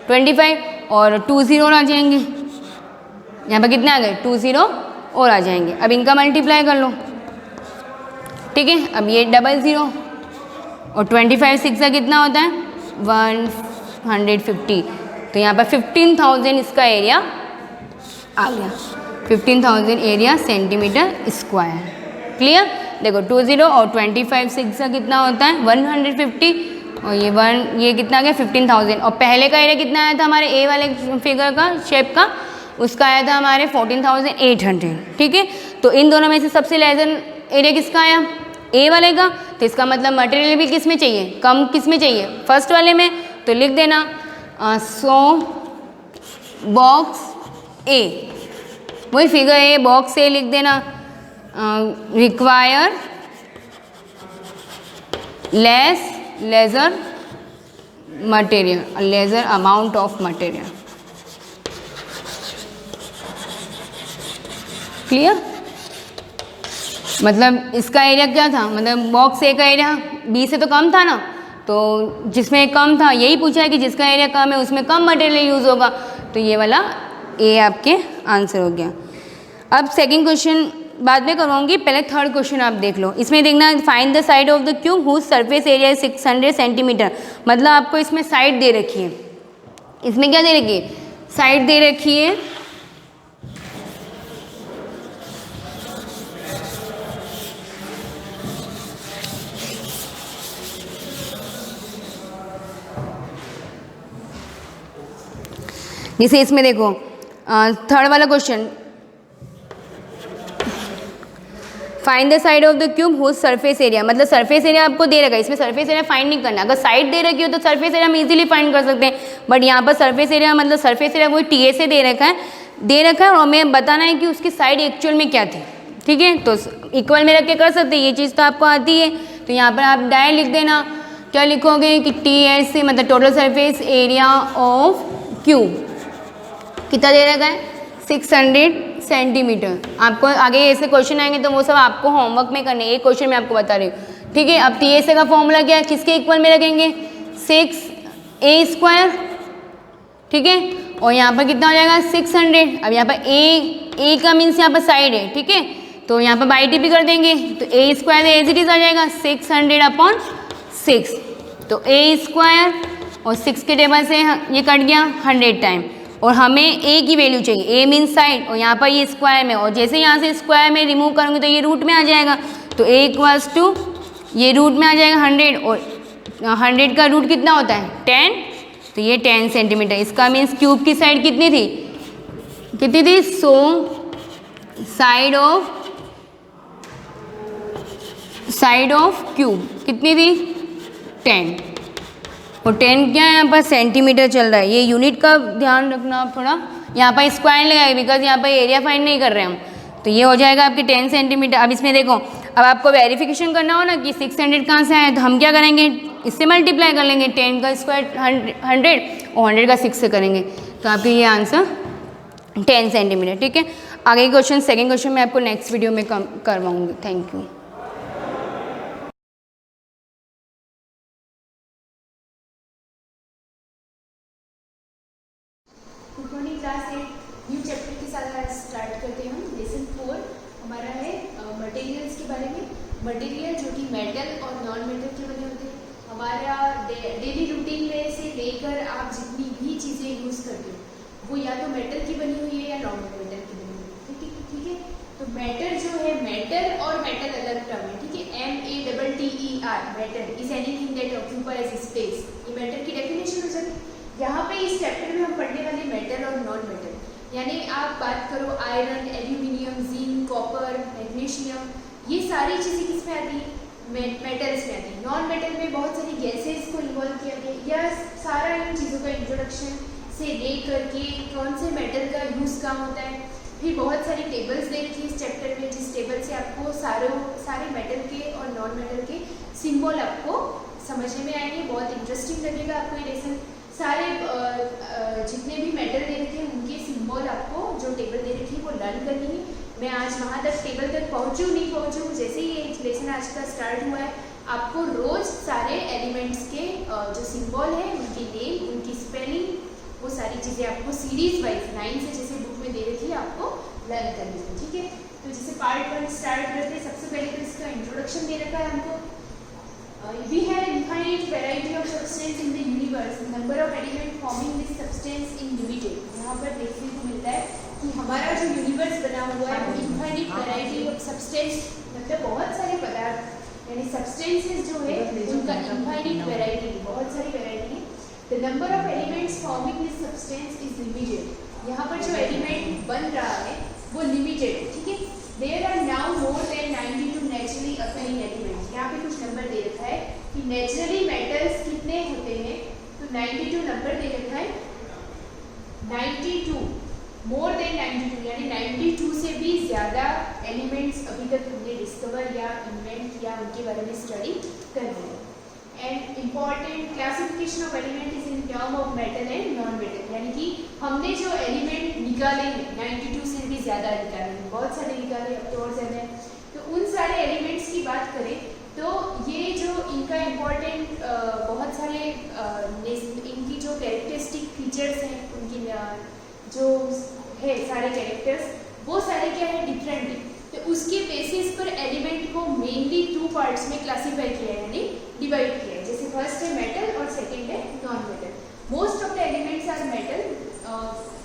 25, और 2 0 और आ जाएंगे, यहाँ पर कितने आ गए 2 0 और आ जाएंगे। अब इनका मल्टीप्लाई कर लो, ठीक है। अब ये 00 और 25 6 का कितना होता है 150, तो यहाँ पर 15,000 इसका एरिया आ गया, 15,000 एरिया सेंटीमीटर स्क्वायर, क्लियर। देखो 2 0 और 25 6 का कितना होता है 150, और ये कितना आ गया 15,000, और पहले का एरिया कितना आया था हमारे ए वाले फिगर का शेप का उसका आया था हमारे 14,800, ठीक है। तो इन दोनों में से सबसे लेजर एरिया किसका आया, ए वाले का। तो इसका मतलब मटेरियल भी किस में चाहिए, कम किस में चाहिए, फर्स्ट वाले में। तो लिख देना 100 बॉक्स ए, वही फिगर ए बॉक्स ए लिख देना। Require lesser material, lesser amount of material, clear. मतलब इसका एरिया क्या था, मतलब बॉक्स ए का एरिया बी से तो कम था ना, तो जिसमें कम था यही पूछा है कि जिसका एरिया कम है उसमें कम मटेरियल यूज़ होगा, तो ये वाला ए आपके आंसर हो गया। अब सेकंड क्वेश्चन बाद में करवाऊंगी, पहले थर्ड क्वेश्चन आप देख लो। इसमें देखना, find the side of the cube whose surface area 600 centimetre. मतलब आपको इसमें साइड दे रखी है, इसमें क्या दे रखी है, साइड दे रखी है। जैसे इसमें देखो थर्ड वाला question, find the side of the cube whose surface area, मतलब सरफेस एरिया आपको दे रखा है, इसमें सरफेस एरिया फाइंड नहीं करना। अगर साइड दे रखी हो तो सरफेस एरिया हम इजीली फाइंड कर सकते हैं, बट यहाँ पर सरफेस एरिया मतलब सरफेस एरिया वही टी ए से दे रखा है और हमें बताना है कि उसकी साइड एक्चुअल में क्या थी, ठीक है। तो इक्वल में रख के कर सकते हैं, ये चीज़ तो आपको आती है। तो यहाँ पर आप डायरेक्ट लिख देना, क्या लिखोगे कि टी एस से मतलब total surface area of cube कितना दे रखा है, 600 सेंटीमीटर। आपको आगे ऐसे क्वेश्चन आएंगे तो वो सब आपको होमवर्क में करने, एक क्वेश्चन मैं आपको बता रही हूँ, ठीक है। अब टी एस का फॉर्मूला क्या है, किसके इक्वल में रखेंगे, 6a², ठीक है। और यहाँ पर कितना हो जाएगा 600। अब यहाँ पर ए का मीन्स यहाँ पर साइड है, ठीक है। तो यहाँ पर बाई टी भी कर देंगे, तो a² एज इट इज आ जाएगा 600/6। तो a² और 6 के टेबल से ये कट गया 100 टाइम, और हमें ए की वैल्यू चाहिए, ए मीन साइड, और यहाँ पर ये स्क्वायर में, और जैसे यहाँ से स्क्वायर में रिमूव करूँगी तो ये रूट में आ जाएगा। तो ए इक्वल्स टू ये रूट में आ जाएगा 100, और 100 का रूट कितना होता है 10, तो ये 10 सेंटीमीटर। इसका मीन्स क्यूब की साइड कितनी थी, सो साइड ऑफ क्यूब कितनी थी 10, और 10 क्या है यहाँ पर सेंटीमीटर चल रहा है, ये यूनिट का ध्यान रखना आप थोड़ा। यहाँ पर स्क्वायर लगाए बिकॉज यहाँ पर एरिया फाइंड नहीं कर रहे हम, तो ये हो जाएगा आपके 10 सेंटीमीटर। अब इसमें देखो, अब आपको वेरिफिकेशन करना हो ना कि 600 कहाँ से आया, तो हम क्या करेंगे, इससे मल्टीप्लाई कर लेंगे, 10 का स्क्वायर 100 और 100 का 6 से करेंगे, तो आपके ये आंसर 10 सेंटीमीटर, ठीक है। आगे क्वेश्चन, सेकेंड क्वेश्चन मैं आपको नेक्स्ट वीडियो में करवाऊँगी। Thank you. Good morning class 8 new chapter के साथ स्टार्ट करते हैं हम। लेसन 4 हमारा है मटेरियल्स के बारे में। मटेरियल जो कि मेटल और नॉन मेटल के बने होते हैं। हमारा डेली रूटीन में से लेकर आप जितनी भी चीज़ें यूज़ करते हो वो या तो मेटल की बनी हुई है या नॉन मेटल की बनी हुई है, ठीक है। तो मैटर जो है, मेटल और मेटल अलग टर्म है, ठीक है। METTER matter is anything that occupies space, ये मैटर की डेफिनेशन हो जाती है। यहाँ पे इस चैप्टर में हम पढ़ने वाले मेटल और नॉन मेटल, यानी आप बात करो iron, aluminium, zinc, copper, magnesium, ये सारी चीज़ें किस में आती है, मेटल्स में आती है। नॉन मेटल में बहुत सारी गैसेस को इन्वॉल्व किया गया, या सारा इन चीज़ों का इंट्रोडक्शन से लेकर के कौन से मेटल का यूज़ कहाँ होता है। फिर बहुत सारी टेबल्स दे रखी है इस चैप्टर में, जिस टेबल से आपको सारे मेटल के और नॉन मेटल के सिंबल आपको समझने में आएंगे। बहुत इंटरेस्टिंग लगेगा आपको ये लेसन। सारे जितने भी मेटल दे रखे हैं उनके सिंबल आपको जो टेबल दे रखी है वो लर्न करनी है। मैं आज वहाँ तक टेबल तक पहुँचूँ नहीं पहुँचूँ, जैसे ही ये लेसन आज का स्टार्ट हुआ है आपको रोज़ सारे एलिमेंट्स के जो सिंबल है, उनकी नेम, उनकी स्पेलिंग, वो सारी चीज़ें आपको सीरीज वाइज 9 से जैसे बुक में दे रखी है आपको लर्न करनी है, ठीक है। तो जैसे पार्ट 1 स्टार्ट करते हैं, सबसे पहले तो इसका इंट्रोडक्शन दे रखा है हमको। We have infinite variety of substance in the universe. Number of elements forming this substance is limited. यहाँ पर देखने को मिलता है कि हमारा जो यूनिवर्स बना हुआ है वो इन्फाइनिट वैरायटी ऑफ सब्सटेंस, मतलब बहुत सारे पदार्थ यानी सब्सटेंसेस जो है उनका इन्फाइनिट वैरायटी, बहुत सारी वैरायटी है। The number of elements forming this substance is limited. यहाँ पर जो एलिमेंट बन रहा है वो लिमिटेड है, ठीक है। There are now more than 92 naturally occurring elements. यहाँ पे कुछ नंबर दे रखा है कि नेचुरली मेटल्स कितने होते हैं, तो 92 नंबर दे रखा है। 92 मोर देन 92 यानी 92 से भी ज़्यादा एलिमेंट्स अभी तक हमने डिस्कवर या इन्वेंट किया, उनके बारे में स्टडी कर रहे हैं। And important classification of element is in term of metal and non metal, यानी कि हमने जो एलिमेंट निकाले हैं 92 से भी ज़्यादा निकाले हैं, बहुत सारे निकाले, अब तो और ज़्यादा है। तो उन सारे एलिमेंट्स की बात करें तो ये जो इनका इम्पॉर्टेंट बहुत सारे इनकी जो कैरेक्टरिस्टिक फीचर्स हैं, उनकी जो है सारे कैरेक्टर्स, वो सारे क्या है, डिफरेंट है। तो उसके बेसिस पर एलिमेंट को मेनली 2 पार्ट्स में क्लासीफाई किया है, यानी डिवाइड किया है। जैसे फर्स्ट है मेटल और सेकंड है non metal. Most of the elements are metal,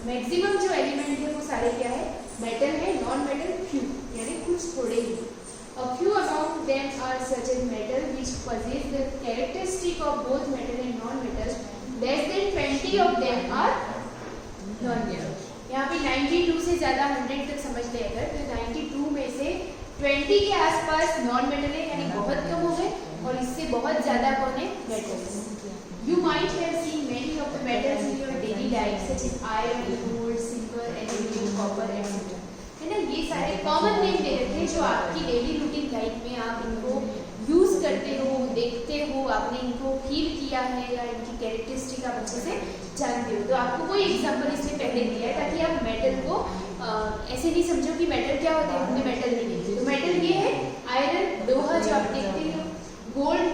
maximum जो एलिमेंट है वो सारे क्या है, मेटल है। नॉन मेटल फ्यू, यानी कुछ थोड़े ही। A few among them are such as metal which possess the characteristic of both metal and non-metal. Less than 20 of them are non-metal. यहाँ पे 92 से ज़्यादा 100 तक समझ ले अगर, तो 92 में से 20 के आसपास नॉन मेटल है, यानी बहुत कम हो गए, और इससे बहुत ज़्यादा कौन है, metal. You might have seen many of the metals in your daily life such as iron, gold, silver, aluminum, copper, etc. है ना, ये सारे कॉमन नेम दे रखे हैं जो आपकी डेली रूटीन लाइफ में आप इनको यूज़ करते हो, देखते हो, आपने इनको फील किया है या इनकी कैरेक्टरिस्टिक आप अच्छे से जानते हो। तो आपको कोई एग्जांपल इसमें पहले दिया है ताकि आप मेटल को ऐसे नहीं समझो कि मेटल क्या होता है, हमने मेटल नहीं देखी। तो मेटल ये है आयरन, लोहा जो आप देखते हो, गोल्ड,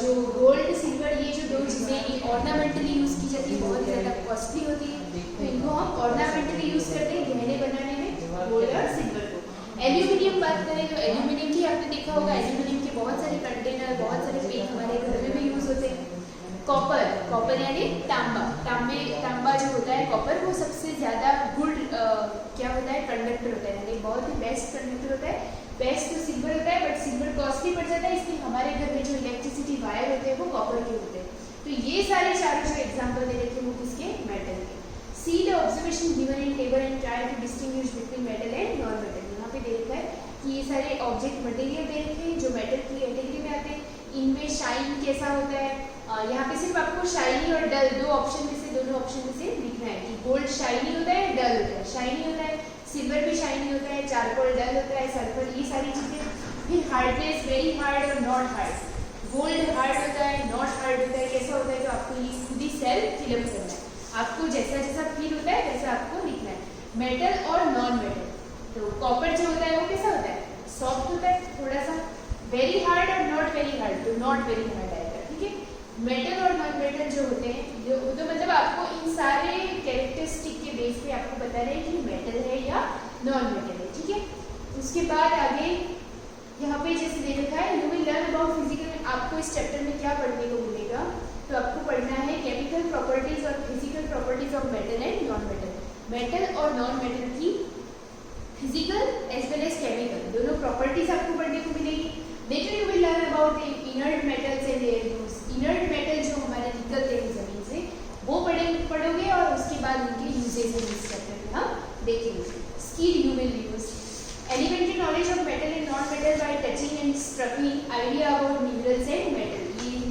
जो गोल्ड सिल्वर, ये जो दो चीज़ें ये ऑर्नामेंटली यूज़ की जाती है, बहुत ज़्यादा कॉस्टली होती है, तो इनको हम ऑर्नामेंटली यूज़ करते हैं गहने बनाने में, गोल्ड और सिल्वर को। एल्यूमिनियम बात करें तो एल्यूमिनियम की आपने देखा होगा, एल्यूमिनियम के बहुत सारे कंटेनर, बहुत सारे पेन हमारे घर में भी यूज़ होते हैं। कॉपर, कॉपर यानी तांबा, तांबा जो होता है कॉपर, वो सबसे ज़्यादा गुड क्या होता है, कंडक्टर होता है, यानी बहुत ही बेस्ट कंडक्टर होता है। बेस्ट तो सिल्वर होता है, बट सिल्वर कॉस्टली पड़ जाता है, इसलिए हमारे घर में जो इलेक्ट्रिसिटी वायर होते हैं वो कॉपर के होते हैं। तो ये सारे चारों जो एग्जाम्पल दे रखे हैं वो किसके, मेटल के। See the observation given in table and try to distinguish between metal and non metal। यहाँ पे दे रखा है कि ये सारे ऑब्जेक्ट मटेरियल दे रखे हैं जो मेटल की कैटेगरी में आते हैं, इनमें शाइन कैसा होता है। यहाँ पे सिर्फ आपको शाइनी और डल दो ऑप्शन में से, दोनों ऑप्शन में से लिखना है कि गोल्ड शाइनी होता है, डल होता है। शाइनी होता है, सिल्वर भी शाइनी होता है, चारकोल डल होता है, सल्फर, ये सारी चीज़ें। फिर हार्डनेस, वेरी हार्ड और नॉट हार्ड। गोल्ड हार्ड होता है, नॉट हार्ड होता है, कैसा होता है, तो आपको ये खुद ही सेल्फ फिल अप करना है, आपको जैसा जैसा फील होता है वैसा आपको लिखना है। मेटल और नॉन मेटल, तो कॉपर जो होता है वो कैसा होता है, सॉफ्ट होता है थोड़ा सा, वेरी हार्ड और नॉट वेरी हार्ड, तो नॉट वेरी हार्ड आएगा, ठीक है। मेटल और नॉन मेटल जो होते हैं, जो तो मतलब आपको इन सारे कैरेक्टरिस्टिक के बेस पे आपको बता रहे हैं कि मेटल है या नॉन मेटल है, ठीक है। उसके बाद आगे यहाँ पे जैसे दे रखा है, you will learn about physical. आपको इस चैप्टर में क्या पढ़ने को मिलेगा, तो आपको पढ़ना है केमिकल प्रॉपर्टीज और physical properties of metal and non metal. Metal और नॉन मेटल की physical as well as chemical दोनों प्रॉपर्टीज आपको पढ़ने को मिलेगी। Later you will learn about inert metals and their use. Inert metal जो हमारे निकलते हैं जमीन से वो पढ़ोगे, और उसके बाद उनके यूजेज इस चैप्टर में हम देखेंगे। Skill you will use elementary knowledge of metal and non-metal by touching and struggling idea about minerals and metal।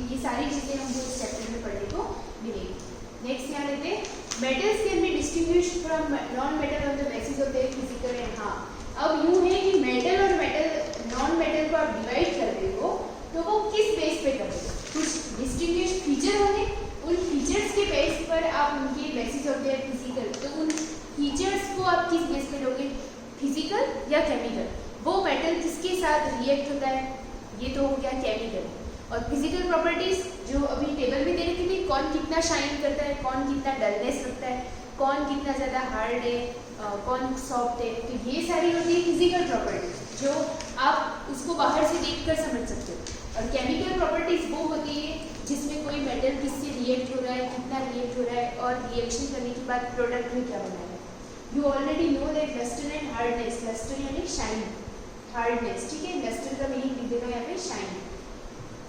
ये सारी चीज़ें हमको इस चैप्टर में पढ़ने को मिलेगी। नेक्स्ट यहाँ लेते हैं, metals can be distinguish from non metal on the basis of their physical and. हाँ, अब यूँ है कि मेटल और मेटल नॉन मेटल को आप डिवाइड कर रहे हो तो वो किस बेस पे कर रहे हो, कुछ डिस्टिंग्विश फीचर होंगे, उन फीचर्स के बेस पर आप उनके बेसिस ऑफ देयर फिजिकल, तो उन फीचर्स को आप किस बेस पे लोगे, फिजिकल या केमिकल। वो मेटल किसके साथ रिएक्ट होता है, ये तो हो गया केमिकल। और फिजिकल प्रॉपर्टीज जो अभी टेबल में दे रखी थी, कौन कितना शाइन करता है, कौन कितना डलनेस रखता है, कौन कितना ज़्यादा हार्ड है, कौन सॉफ्ट है, तो ये सारी होती है फिजिकल प्रॉपर्टीज जो आप उसको बाहर से देख कर समझ सकते हो। और केमिकल प्रॉपर्टीज वो होती है जिसमें कोई मेटल किससे रिएक्ट हो रहा है, कितना रिएक्ट हो रहा है, और रिएक्शन करने के बाद प्रोडक्ट में क्या बना है। You already know that luster and hardness, luster यानी शाइन, हार्डनेस, ठीक है, लस्टर का मीनिंग लिख देना यहाँ पे शाइन।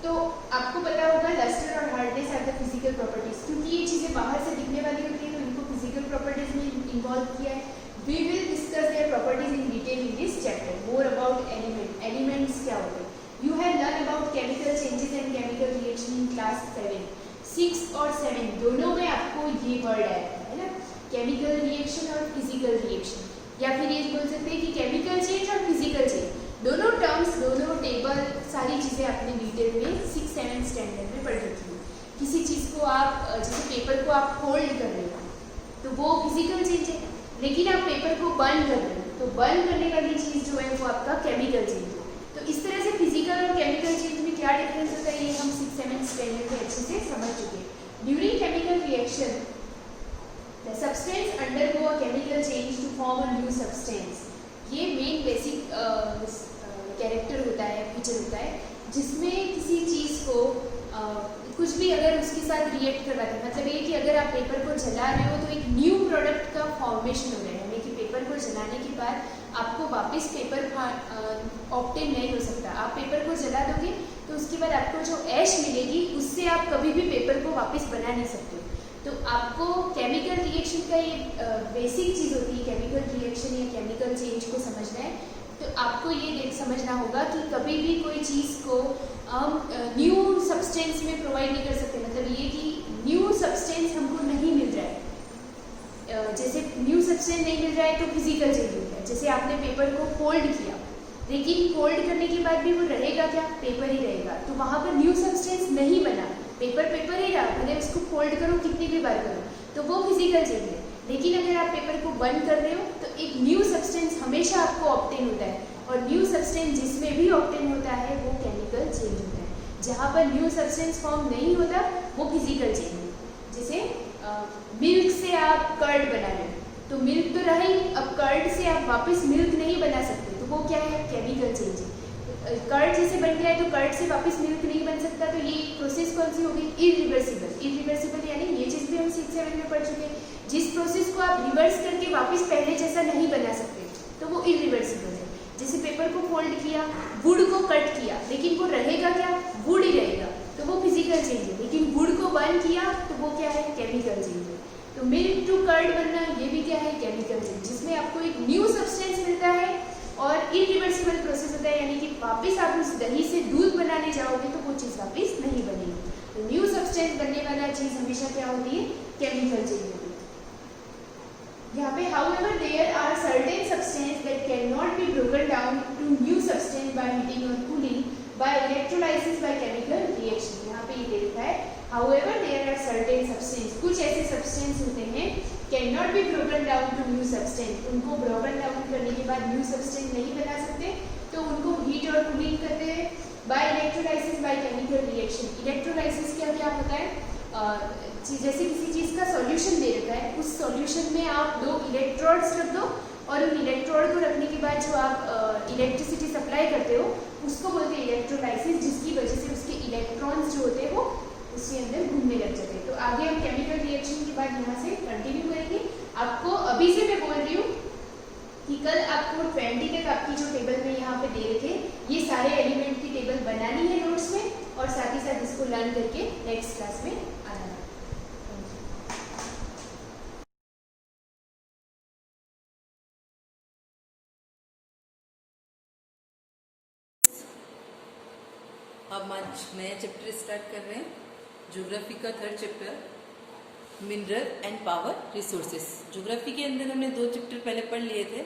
तो आपको पता होगा लस्टर और hardness are the physical properties, क्योंकि ये चीज़ें बाहर से दिखने वाली होती है तो इनको फिजिकल फिजिकल प्रॉपर्टीज में इन्वॉल्व किया है. We will discuss their properties in detail in this chapter. More about elements क्या होते हैं. You have learn about chemical changes and chemical reaction in class 7. 6 और 7 दोनों में आपको ये वर्ड आया है ना, केमिकल रिएक्शन और फिजिकल रिएक्शन, या फिर ये बोल सकते हैं कि केमिकल चेंज और फिजिकल चेंज, दोनों टर्म्स, दोनों टेबल, सारी चीज़ें आपने डिटेल में 6-7 स्टैंडर्ड में पढ़ रखी है. किसी चीज़ को आप जैसे पेपर को आप होल्ड कर रहे हो तो वो फिजिकल चेंज है, लेकिन आप पेपर को बर्न कर रहे हो तो बर्न करने वाली चीज़ जो है वो आपका केमिकल चेंज है. तो इस तरह से फिजिकल और केमिकल चेंज में क्या डिफरेंस होता है ये हम 6-7 स्टैंडर्ड में अच्छे से समझ चुके हैं. During chemical reaction the substance undergo a chemical change to form a new substance. ये मेन बेसिक कैरेक्टर होता है, फीचर होता है, जिसमें किसी चीज़ को कुछ भी अगर उसके साथ रिएक्ट करवाते हैं, मतलब ये कि अगर आप पेपर को जला रहे हो तो एक न्यू प्रोडक्ट का फॉर्मेशन हो रहा है, यानी कि पेपर को जलाने के बाद आपको वापस पेपर ऑब्टेन नहीं हो सकता. आप पेपर को जला दोगे तो उसके बाद आपको जो ऐश मिलेगी उससे आप कभी भी पेपर को वापस बना नहीं सकते. तो आपको केमिकल रिएक्शन का ये बेसिक चीज़ होती है, केमिकल रिएक्शन या केमिकल चेंज को समझना है तो आपको ये समझना होगा कि कभी भी कोई चीज़ को हम न्यू सब्सटेंस में प्रोवाइड नहीं कर सकते. मतलब ये कि न्यू सब्सटेंस हमको नहीं मिल रहा है, जैसे न्यू सब्सटेंस नहीं मिल रहा है तो फिजिकल चेंज होता है. जैसे आपने पेपर को फोल्ड किया, लेकिन फोल्ड करने के बाद भी वो रहेगा क्या, पेपर ही रहेगा, तो वहाँ पर न्यू सब्सटेंस नहीं बना, पेपर पेपर ही रहा, भले उसको फोल्ड करो कितनी भी बार करो, तो वो फिजिकल चेंज है. लेकिन अगर आप पेपर को बंद कर रहे हो तो एक न्यू सब्सटेंस हमेशा आपको ऑब्टेन होता है, और न्यू सब्सटेंस जिसमें भी ऑब्टेन होता है वो केमिकल चेंज होता है. जहाँ पर न्यू सब्सटेंस फॉर्म नहीं होता वो फिजिकल चेंज है. जैसे मिल्क से आप कर्ड बना रहे हो तो मिल्क तो रहा ही, अब कर्ड से आप वापस मिल्क नहीं बना सकते, तो वो क्या है, केमिकल चेंज है. कर्ड जैसे बन गया है तो कर्ड से वापस मिल्क नहीं बन सकता, तो ये प्रोसेस कौन सी होगी, इरिवर्सिबल. इरिवर्सिबल यानी ये चीज़ भी हम 6-7 में पढ़ चुके हैं. जिस प्रोसेस को आप रिवर्स करके वापस पहले जैसा नहीं बना सकते तो वो इरिवर्सिबल है. जैसे पेपर को फोल्ड किया, वुड को कट किया, लेकिन वो रहेगा क्या, वुड ही रहेगा, तो वो फिजिकल चेंज है. लेकिन वुड को बर्न किया तो वो क्या है, केमिकल चेंज है. तो मिल्क टू कर्ड बनना ये भी क्या है, केमिकल चेंज, जिसमें आपको एक न्यू सब्सटेंस मिलता है और इरिवर्सिबल प्रोसेस होता है, यानी कि वापस आप उस दही से दूध बनाने जाओगे तो वो चीज़ वापस नहीं बनेगी. तो न्यू सब्सटेंस बनने वाला चीज़ हमेशा क्या होती है, केमिकल चेंज होती है. यहाँ पे however there are certain substances that cannot be broken down to new substance by heating or cooling by electrolysis by chemical reaction. यहाँ पे ये देखा है however there are certain substances, कुछ ऐसे substances होते हैं cannot be broken down to new substance, उनको broken down करने के बाद new substance नहीं बना सकते, तो उनको heat और cooling करते हैं by electrolysis by chemical reaction. electrolysis क्या होता है, जैसे किसी चीज़ का सॉल्यूशन दे रखा है, उस सॉल्यूशन में आप 2 इलेक्ट्रोड्स रख दो और उन इलेक्ट्रोड को रखने के बाद जो आप इलेक्ट्रिसिटी सप्लाई करते हो उसको बोलते हैं इलेक्ट्रोलाइसिस, जिसकी वजह से उसके इलेक्ट्रॉन्स जो होते हैं वो उसके अंदर घूमने लग जाते हैं. तो आगे हम केमिकल रिएक्शन के बाद यहाँ से कंटिन्यू करेंगे. आपको अभी से मैं बोल रही हूँ कि कल आपको 20 तक आपकी जो टेबल में यहाँ पे दे रखे ये सारे एलिमेंट की टेबल बनानी है नोट्स में, और साथ ही साथ इसको लर्न करके नेक्स्ट क्लास में आना है. हम आज नया चैप्टर स्टार्ट कर रहे हैं, ज्योग्राफी का 3rd chapter, mineral and power resources. Geography के अंदर हमने 2 चैप्टर पहले पढ़ लिए थे,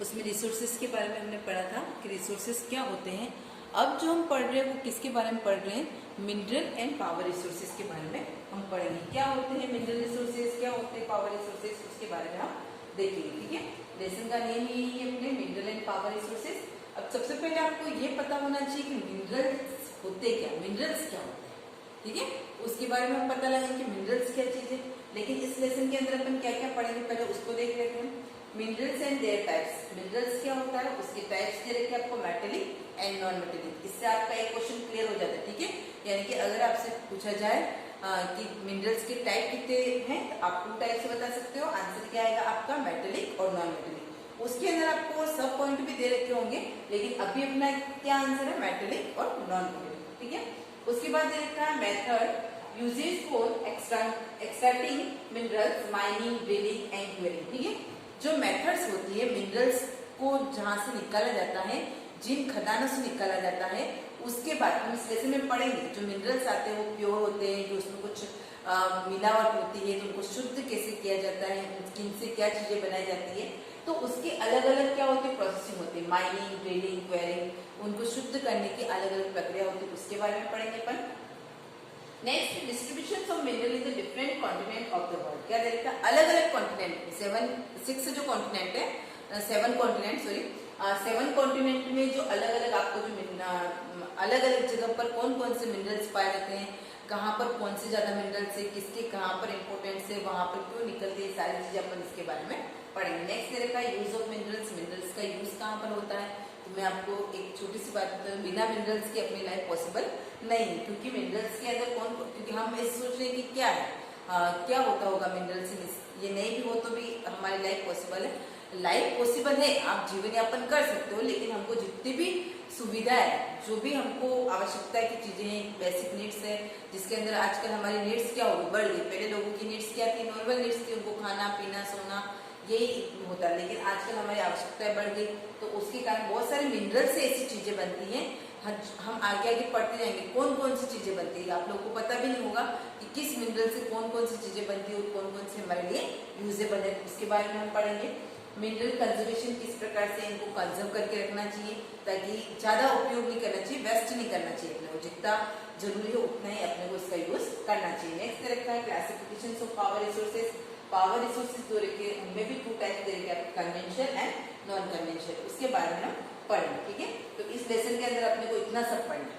उसमें रिसोर्सेस के बारे में हमने पढ़ा था कि रिसोर्सेस क्या होते हैं. अब जो हम पढ़ रहे हैं वो किसके बारे में पढ़ रहे हैं, मिनरल एंड पावर रिसोर्सेज के बारे में हम पढ़ेंगे. क्या होते हैं मिनरल रिसोर्सेज, क्या होते हैं पावर रिसोर्सेज, उसके बारे में हम देखेंगे. ठीक है, लेसन का नेम यही है अपने, मिनरल एंड पावर रिसोर्सेज. अब सबसे पहले आपको ये पता होना चाहिए कि मिनरल्स होते क्या, मिनरल्स क्या होते हैं. ठीक है, उसके बारे में हम पता लगाएंगे कि मिनरल्स क्या चीज है. लेकिन इस लेसन के अंदर अपन क्या क्या पढ़ेंगे पहले उसको देख लेते हैं. Minerals and there types. Minerals क्या होता है, उसके टाइप्स दे रखे आपको, मेटेलिक एंड नॉन मेटेलिक. इससे आपका एक क्वेश्चन क्लियर हो जाता है. ठीक है, यानी कि अगर आपसे पूछा जाए कि मिनरल्स के टाइप कितने हैं, तो आप 2 टाइप से बता सकते हो. आंसर क्या आएगा आपका, मेटेलिक और नॉन मेटेलिक. उसके अंदर आपको सब पॉइंट भी दे रखे होंगे, लेकिन अभी अपना क्या आंसर है, मेटेलिक और नॉन मेटेलिक. ठीक है, उसके बाद दे रखा है method. Uses for extracting minerals, mining, drilling and quarrying. ठीक है, जो मेथड्स होती है मिनरल्स को जहाँ से निकाला जाता है, जिन खदानों से निकाला जाता है, उसके बाद हम इस लेसन में पढ़ेंगे जो मिनरल्स आते हैं वो प्योर होते हैं, जो उसमें कुछ मिलावट होती है, तो उनको शुद्ध कैसे किया जाता है, किनसे क्या चीजें बनाई जाती है, तो उसकी अलग अलग क्या होती है प्रोसेसिंग होती है, माइनिंग, ड्रिलिंग, क्वेरिंग, उनको शुद्ध करने की अलग अलग प्रक्रिया होती है, उसके बारे में पढ़ेंगे अपन। Next, distribution of mineral in the different continent of the world. क्या देखा, अलग अलग कॉन्टिनेंट, 6 जो कॉन्टिनेंट है, 7 कॉन्टिनेंट, सॉरी 7 कॉन्टिनेंट में जो अलग अलग आपको जो अलग अलग जगह पर कौन कौन से मिनरल्स पाए जाते हैं, कहाँ पर कौन से ज्यादा मिनरल्स है, किसके कहाँ पर इंपॉर्टेंस है, वहां पर क्यों निकलते हैं, सारी चीजें अपन इसके बारे में पढ़ेंगे। नेक्स्ट मेरे का यूज ऑफ मिनरल्स, मिनरल्स का यूज कहाँ पर होता है, तो मैं आपको एक छोटी सी बात बताऊँ, बिना मिनरल्स की अपनी लाइफ पॉसिबल नहीं है, क्योंकि मिनरल्स के अंदर क्योंकि हम ऐसे सोच रहे हैं कि क्या है, क्या होता होगा मिनरल्स, ये नहीं भी हो तो भी हमारी लाइफ पॉसिबल है। लाइफ पॉसिबल है, आप जीवन यापन कर सकते हो, लेकिन हमको जितनी भी सुविधा है, जो भी हमको आवश्यकता की चीजें, बेसिक नीड्स है, जिसके अंदर आजकल हमारी नीड्स क्या हो बढ़ गई। पहले लोगों की नीड्स क्या थी, नॉर्मल नीड्स थी, उनको खाना पीना सोना यही होता, लेकिन आजकल हमारी आवश्यकताएं बढ़ गई, तो उसके कारण बहुत सारे मिनरल से ऐसी चीजें बनती हैं। हम आगे आगे पढ़ते जाएंगे कौन कौन सी चीजें बनती है, आप लोगों को पता भी नहीं होगा कि किस मिनरल से कौन कौन सी चीजें बनती है और कौन कौन से हमारे लिए यूजेबल है, उसके बारे में हम पढ़ेंगे। मिनरल कंजर्वेशन, किस प्रकार से इनको कंजर्व करके रखना चाहिए, ताकि ज्यादा उपयोग नहीं करना चाहिए, वेस्ट नहीं करना चाहिए अपने को, जितना जरूरी है उतना ही अपने को इसका यूज करना चाहिए। नेक्स्ट रखा है classification of power resources. Power resources दो रखे, उनमें भी 2 टाइप के रखे, कन्वेंशनल एंड नॉन कन्वेंशनल, उसके बारे में हम पढ़ेंगे। ठीक है, तो इस लेसन के अंदर अपने को इतना सब पढ़ना है,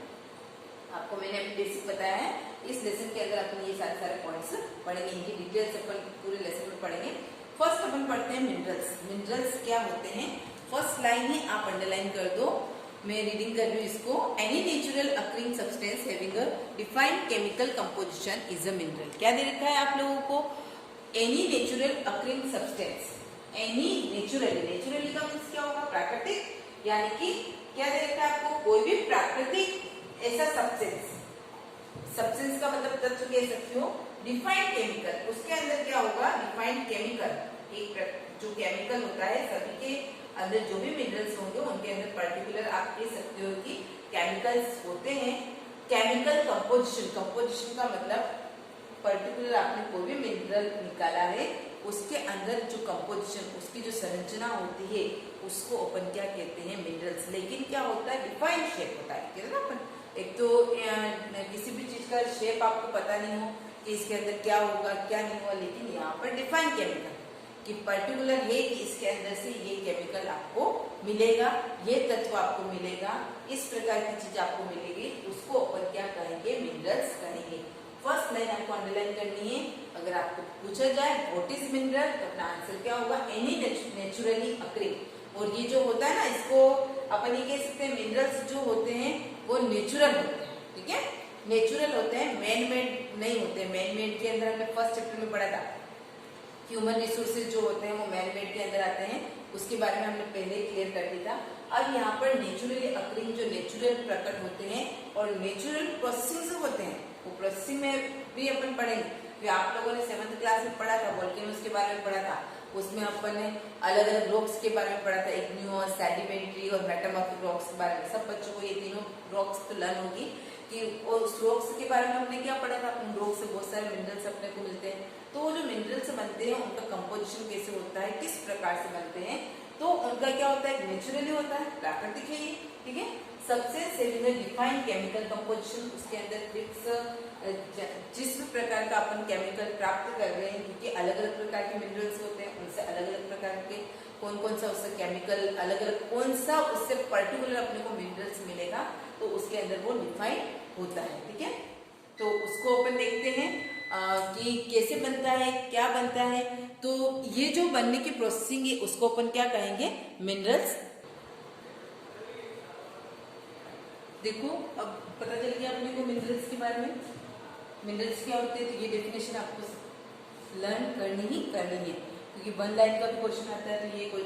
आपको मैंने अभी बेसिक बताया है, इस लेसन के अंदर अपन ये सारे पॉइंट्स पढ़ेंगे, इनकी डिटेल्स अपन पूरे लेसन में पढ़ेंगे। फर्स्ट अपन पढ़ते हैं मिनरल्स। मिनरल्स क्या होते हैं, फर्स्ट लाइन है, आप अंडरलाइन कर दो, मैं रीडिंग कर रही हूँ इसको। Any natural occurring substance having a defined chemical composition is a mineral. क्या दे रखा है आप लोगों को, any natural occurring substance, any naturally का मीन्स क्या होगा, प्राकृतिक, यानी कि क्या दे रखा है आपको, कोई भी प्राकृतिक ऐसा सब्सटेंस का मतलब तत्व कह सकते हो, डिफाइंड केमिकल, उसके अंदर क्या होगा, डिफाइंड केमिकल, एक जो केमिकल होता है, सभी के अंदर जो भी मिनरल्स होंगे उनके अंदर पर्टिकुलर आप कह सकते हो कि केमिकल्स होते हैं। केमिकल कंपोजिशन का मतलब पर्टिकुलर आपने कोई भी मिनरल निकाला है, उसके अंदर जो कंपोजिशन, उसकी जो संरचना होती है, उसको अपन क्या कहते हैं, मिनरल्स। लेकिन क्या होता है, डिफाइंड शेप होता है, कहते हैं ना अपन, एक तो किसी भी चीज का शेप आपको पता नहीं हो कि इसके अंदर क्या होगा क्या नहीं होगा, लेकिन यहाँ पर डिफाइंड केमिकल कि पर्टिकुलर है कि इसके अंदर से ये केमिकल आपको मिलेगा, ये तत्व आपको मिलेगा, इस प्रकार की चीज आपको मिलेगी, उसको अपन क्या कहेंगे, मिनरल्स कहेंगे। फर्स्ट लाइन आपको अंडरलाइन करनी है, अगर आपको पूछा जाए व्हाट इज मिनरल, तो अपना आंसर क्या होगा, एनी नेचुरली अकरिंग। और ये जो होता है ना, इसको अपन ये कह सकते हैं, मिनरल्स जो होते हैं वो नेचुरल होते हैं, ठीक है, नेचुरल होते हैं, मैन मेड नहीं होते। मैन मेड के अंदर हमने फर्स्ट चैप्टर में पढ़ा था, ह्यूमन रिसोर्सेज जो होते हैं वो मैन मेड के अंदर आते हैं, उसके बारे में हमने पहले ही क्लियर कर दिया था। अब यहाँ पर नेचुरली अकरिंग जो नेचुरल प्रकट होते हैं और नेचुरल प्रोसेसिंग से होते हैं, वो प्रोसेसिंग में भी अपन पढ़ेंगे। फिर आप लोगों ने 7th क्लास में पढ़ा था, वोल्केनोस के बारे में पढ़ा था, उसमें अपन ने अलग अलग रॉक्स के बारे में पढ़ा था, इग्नियस, सेडिमेंट्री और मेटामॉर्फिक रॉक्स के बारे में। सब बच्चों को ये तीनों रॉक्स तो लर्न होगी कि उस रॉक्स के बारे में हमने क्या पढ़ा था, उन रॉक्स से बहुत सारे मिनरल्स अपने को मिलते हैं। तो वो जो मिनरल्स बनते हैं उनका कंपोजिशन कैसे होता है, किस प्रकार से बनते हैं, तो उनका क्या होता है, नेचुरली होता है, प्राकृतिक है ये, ठीक है। सबसे डिफाइंड केमिकल कंपोजिशन, उसके अंदर जिस प्रकार का अपन केमिकल प्राप्त कर रहे हैं, क्योंकि अलग अलग प्रकार के मिनरल्स होते हैं, उनसे अलग अलग प्रकार के कौन कौन सा उससे केमिकल, अलग अलग कौन सा उससे पर्टिकुलर अपने को मिनरल्स मिलेगा, तो उसके अंदर वो डिफाइंड होता है, ठीक है। तो उसको अपन देखते हैं कि कैसे बनता है, क्या बनता है। तो ये जो बनने की प्रोसेसिंग है उसको अपन क्या कहेंगे, मिनरल्स। देखो अब पता चल गया अपने को मिनरल्स के बारे में, मिनरल्स क्या होते हैं, तो ये डेफिनेशन आपको लर्न करनी ही करनी है, क्योंकि 1 लाइन का भी क्वेश्चन आता है, तो ये कोई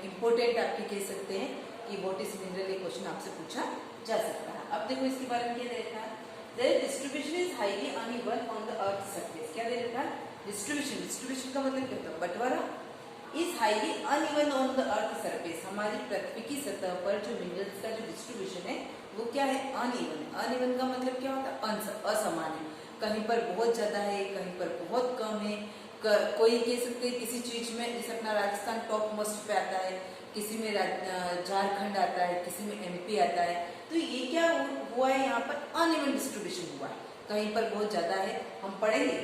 इंपॉर्टेंट आपके कह सकते हैं कि व्हाट इज मिनरल, ये क्वेश्चन आपसे पूछा जा सकता है। अब देखो इसके बारे में क्या देखना है, there distribution is highly uneven on the earth surface. क्या दे रखा है? डिस्ट्रीब्यूशन का मतलब क्या होता है? बंटवारा। Is highly uneven on the earth surface, हमारी पृथ्वी की सतह पर जो मिनरल्स का जो डिस्ट्रीब्यूशन है वो क्या है? अनइवन। अनइवन का मतलब क्या होता है? असमान है। कहीं पर बहुत ज्यादा है, कहीं पर बहुत कम है। कोई कह सकते हैं किसी चीज में, जैसे अपना राजस्थान टॉप मोस्ट पे आता है, किसी में झारखंड आता है, किसी में एमपी आता है। तो ये क्या हुआ है? यहाँ पर अनइवन डिस्ट्रीब्यूशन हुआ है। कहीं पर बहुत ज्यादा है, हम पढ़ेंगे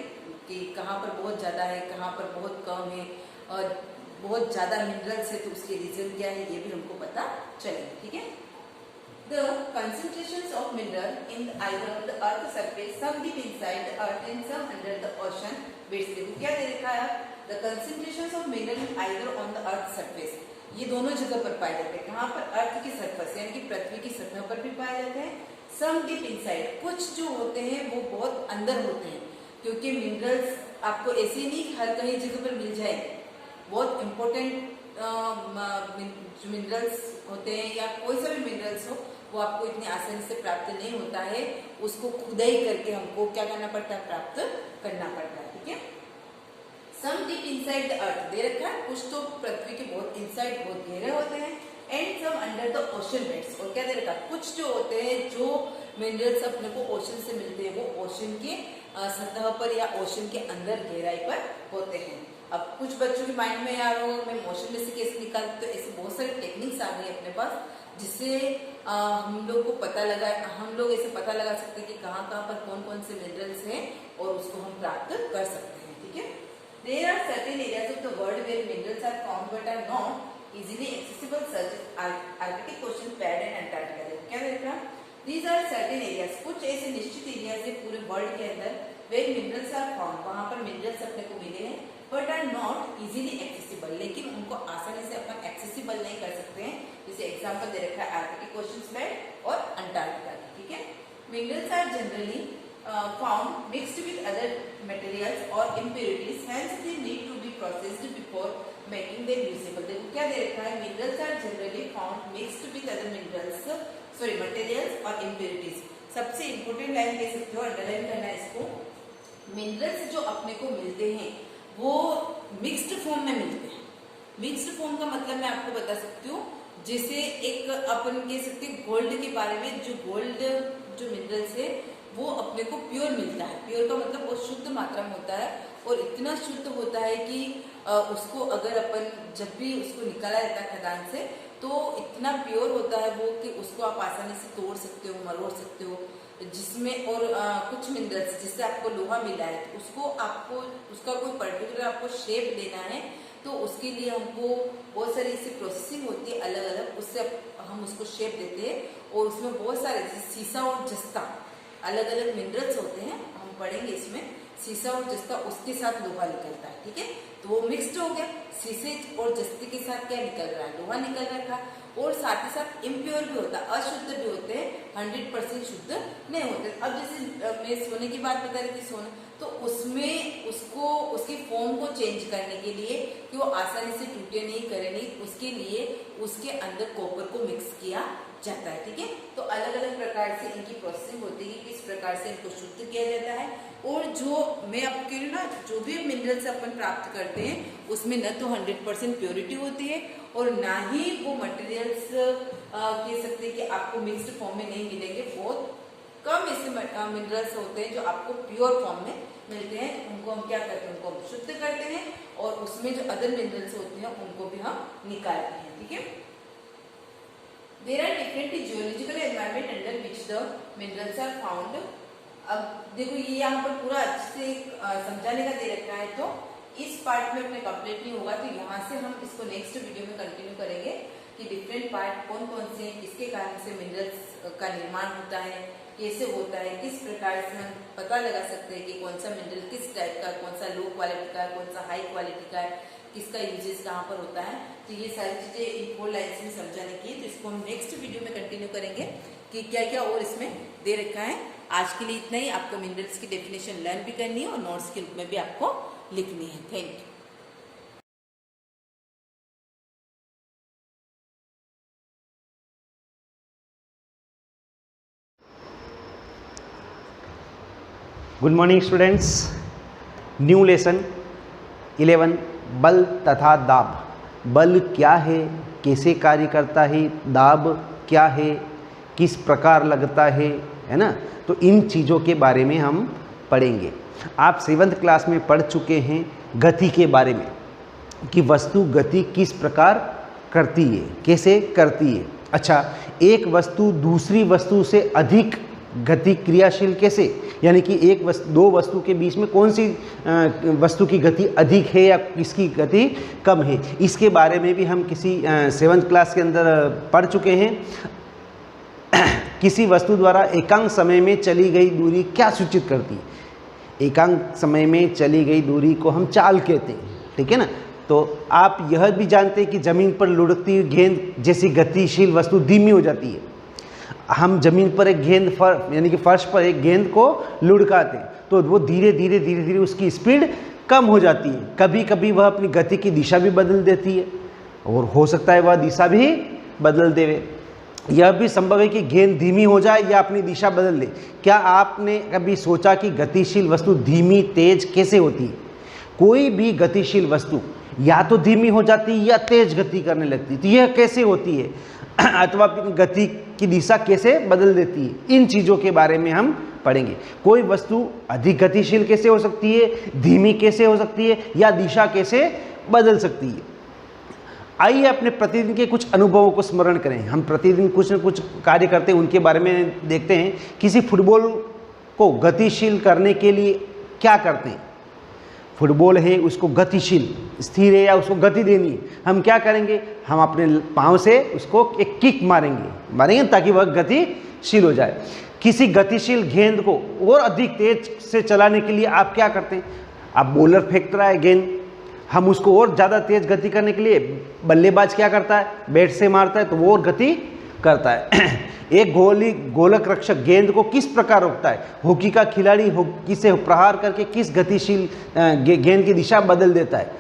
कि कहाँ पर बहुत ज्यादा है, कहाँ पर बहुत कम है, और बहुत ज्यादा मिनरल्स है तो उसके रीजन क्या है ये भी हमको पता चलेगा। ठीक है। The concentrations of mineral in either on the earth surface, some deep inside the earth and some under the ocean beds। देखो क्या दे रखा है? The concentrations of mineral in either on the earth surface, ये दोनों जगह पर पाए जाते हैं। कहाँ पर? अर्थ की सरफेस यानी कि पृथ्वी की सतह पर भी पाए जाते हैं। सम डीप इनसाइड, कुछ जो होते हैं वो बहुत अंदर होते हैं, क्योंकि मिनरल्स आपको ऐसे नहीं हर कहीं जगह पर मिल जाएंगे। बहुत इंपॉर्टेंट जो मिनरल्स होते हैं या कोई सा भी मिनरल्स हो वो आपको इतनी आसानी से प्राप्त नहीं होता है, उसको खुदाई करके हमको क्या करना पड़ता है? प्राप्त करना पड़ता है। ठीक है। Some deep inside the earth दे रखा है, कुछ तो पृथ्वी के बहुत इनसाइड बहुत गहरे होते हैं। And sum under the ocean beds, और क्या दे रखा है? कुछ जो होते हैं जो मिनरल्स अपने को ओशन से मिलते हैं वो ओशन के सतह पर या ओशन के अंदर गहराई पर होते हैं। अब कुछ बच्चों के माइंड में यार हो मैं मोशन में से कैसे निकालते, तो ऐसे बहुत सारे टेक्निक्स आ गई अपने पास जिससे हम लोग को पता लगा, हम लोग ऐसे पता लगा सकते हैं कि कहाँ कहाँ पर कौन कौन से मिनरल्स हैं और उसको हम प्राप्त कर सकते हैं। ठीक है। There are certain areas of the world where minerals are found but are not easily accessible, such as Arctic Ocean, Pad and Antarctica। क्या देखा? These are certain areas, कुछ ऐसे निश्चित एरियाज है पूरे वर्ल्ड के अंदर where minerals are found, वहाँ पर मिनरल्स अपने को मिले हैं, but are not easily accessible, लेकिन उनको आसानी से अपन एक्सेसिबल नहीं कर सकते हैं। जैसे एग्जाम्पल दे रखा है आर्कटिक ओशन बेड और अंटार्कटिका। ठीक है। Minerals are generally found mixed with other materials or impurities, hence they need to be processed before making them usable। देखो क्या दे रखा है? Minerals are generally found mixed with other materials or impurities। सबसे important line कह सकते हो, underline करना है इसको। मिनरल्स जो अपने को मिलते हैं वो मिक्स्ड फॉर्म में मिलते हैं। मिक्स्ड फॉर्म का मतलब मैं आपको बता सकती हूँ, जैसे एक अपन कह सकते हैं गोल्ड के बारे में, जो गोल्ड जो मिनरल्स है वो अपने को प्योर मिलता है। प्योर का मतलब वो शुद्ध मात्रा में होता है और इतना शुद्ध होता है कि उसको अगर अपन जब भी उसको निकाला जाता है खदान से तो इतना प्योर होता है वो कि उसको आप आसानी से तोड़ सकते हो, मरोड़ सकते हो। जिसमें और कुछ मिनरल्स जिससे आपको लोहा मिला है तो उसको आपको उसका कोई पर्टिकुलर आपको शेप देना है तो उसके लिए हमको बहुत सारी ऐसी प्रोसेसिंग होती है अलग अलग, उससे हम उसको शेप देते हैं। और उसमें बहुत सारे सीसा और जस्ता अलग अलग मिनरल्स होते हैं, हम पढ़ेंगे इसमें। सीसा और जस्ता उसके साथ लोहा निकलता है। ठीक है। तो वो मिक्स्ड हो गया, सीसे और जस्ते के साथ क्या निकल रहा है? लोहा निकल रहा है। और साथ ही साथ इम्प्योर भी होता है, अशुद्ध भी होते हैं, 100% शुद्ध नहीं होते। अब जैसे मैं सोने की बात बता रही थी, सोना तो उसमें उसको उसकी फॉर्म को चेंज करने के लिए कि वो आसानी से टूटे नहीं करे नहीं, उसके लिए उसके अंदर कॉपर को मिक्स किया जाता है। ठीक है। तो अलग अलग प्रकार से इनकी प्रोसेसिंग होती है, किस प्रकार से इनको शुद्ध किया जाता है। और जो मैं आपको कह रही हूँ ना, जो भी मिनरल्स अपन प्राप्त करते हैं उसमें न तो 100% प्योरिटी होती है और ना ही वो मटेरियल्स कह सकते हैं कि आपको मिक्स्ड फॉर्म में नहीं मिलेंगे। बहुत कम ऐसे मिनरल्स होते हैं जो आपको प्योर फॉर्म में मिलते हैं। उनको हम क्या करते हैं? उनको हम शुद्ध करते हैं और उसमें जो अदर मिनरल्स होते हैं उनको भी हम निकालते हैं। ठीक है। There are different geological environment under which the minerals are found। अब देखो ये यहाँ पर पूरा अच्छे से समझाने का दे रखा है, तो इस पार्ट में अपने कंप्लीट नहीं होगा तो यहाँ से हम इसको नेक्स्ट वीडियो में कंटिन्यू करेंगे कि डिफरेंट पार्ट कौन कौन से हैं, किसके कारण से मिनरल्स का निर्माण होता है, कैसे होता है, किस प्रकार से हम पता लगा सकते हैं कि कौन सा मिनरल किस टाइप का, कौन सा लो क्वालिटी का है, कौन सा हाई क्वालिटी का है, किसका यूजेस कहाँ पर होता है। तो ये सारी चीजें इन 4 लाइन्स में समझाने की है, तो इसको हम नेक्स्ट वीडियो में कंटिन्यू करेंगे कि क्या क्या और इसमें दे रखा है। आज के लिए इतना ही। आपको मिनरल्स की डेफिनेशन लर्न भी करनी है और नोट्स के रूप में भी आपको लिखनी है। Thank you. Good morning students. New lesson 11 बल तथा दाब। बल क्या है, कैसे कार्य करता है, दाब क्या है, किस प्रकार लगता है ना। तो इन चीज़ों के बारे में हम पढ़ेंगे। आप 7th क्लास में पढ़ चुके हैं गति के बारे में कि वस्तु गति किस प्रकार करती है, कैसे करती है। अच्छा, एक वस्तु दूसरी वस्तु से अधिक गति क्रियाशील कैसे, यानी कि दो वस्तु के बीच में कौन सी वस्तु की गति अधिक है या किसकी गति कम है, इसके बारे में भी हम किसी 7th क्लास के अंदर पढ़ चुके हैं। किसी वस्तु द्वारा एकांक समय में चली गई दूरी क्या सूचित करती है? एकांक समय में चली गई दूरी को हम चाल कहते हैं, ठीक है ना। तो आप यह भी जानते हैं कि ज़मीन पर लुढ़कती गेंद जैसी गतिशील वस्तु धीमी हो जाती है। हम ज़मीन पर एक गेंद यानी कि फर्श पर एक गेंद को लुढ़काते हैं तो वो धीरे धीरे उसकी स्पीड कम हो जाती है। कभी कभी वह अपनी गति की दिशा भी बदल देती है और हो सकता है वह दिशा भी बदल देवे। यह भी संभव है कि गेंद धीमी हो जाए या अपनी दिशा बदल ले। क्या आपने कभी सोचा कि गतिशील वस्तु धीमी तेज कैसे होती है? कोई भी गतिशील वस्तु या तो धीमी हो जाती है या तेज गति करने लगती है। तो यह कैसे होती है अथवा अपनी गति की दिशा कैसे बदल देती है, इन चीज़ों के बारे में हम पढ़ेंगे। कोई वस्तु अधिक गतिशील कैसे हो सकती है, धीमी कैसे हो सकती है या दिशा कैसे बदल सकती है। आइए अपने प्रतिदिन के कुछ अनुभवों को स्मरण करें। हम प्रतिदिन कुछ न कुछ कार्य करते हैं, उनके बारे में देखते हैं। किसी फुटबॉल को गतिशील करने के लिए क्या करते हैं? फुटबॉल है, उसको गतिशील, स्थिर है या उसको गति देनी है, हम क्या करेंगे? हम अपने पाँव से उसको एक किक मारेंगे ताकि वह गतिशील हो जाए। किसी गतिशील गेंद को और अधिक तेज से चलाने के लिए आप क्या करते हैं? आप बॉलर फेंक रहा है गेंद, हम उसको और ज़्यादा तेज गति करने के लिए बल्लेबाज क्या करता है? बैट से मारता है तो वो और गति करता है। एक गोलक रक्षक गेंद को किस प्रकार रोकता है? हॉकी का खिलाड़ी हॉकी से प्रहार करके किस गतिशील गेंद की दिशा बदल देता है।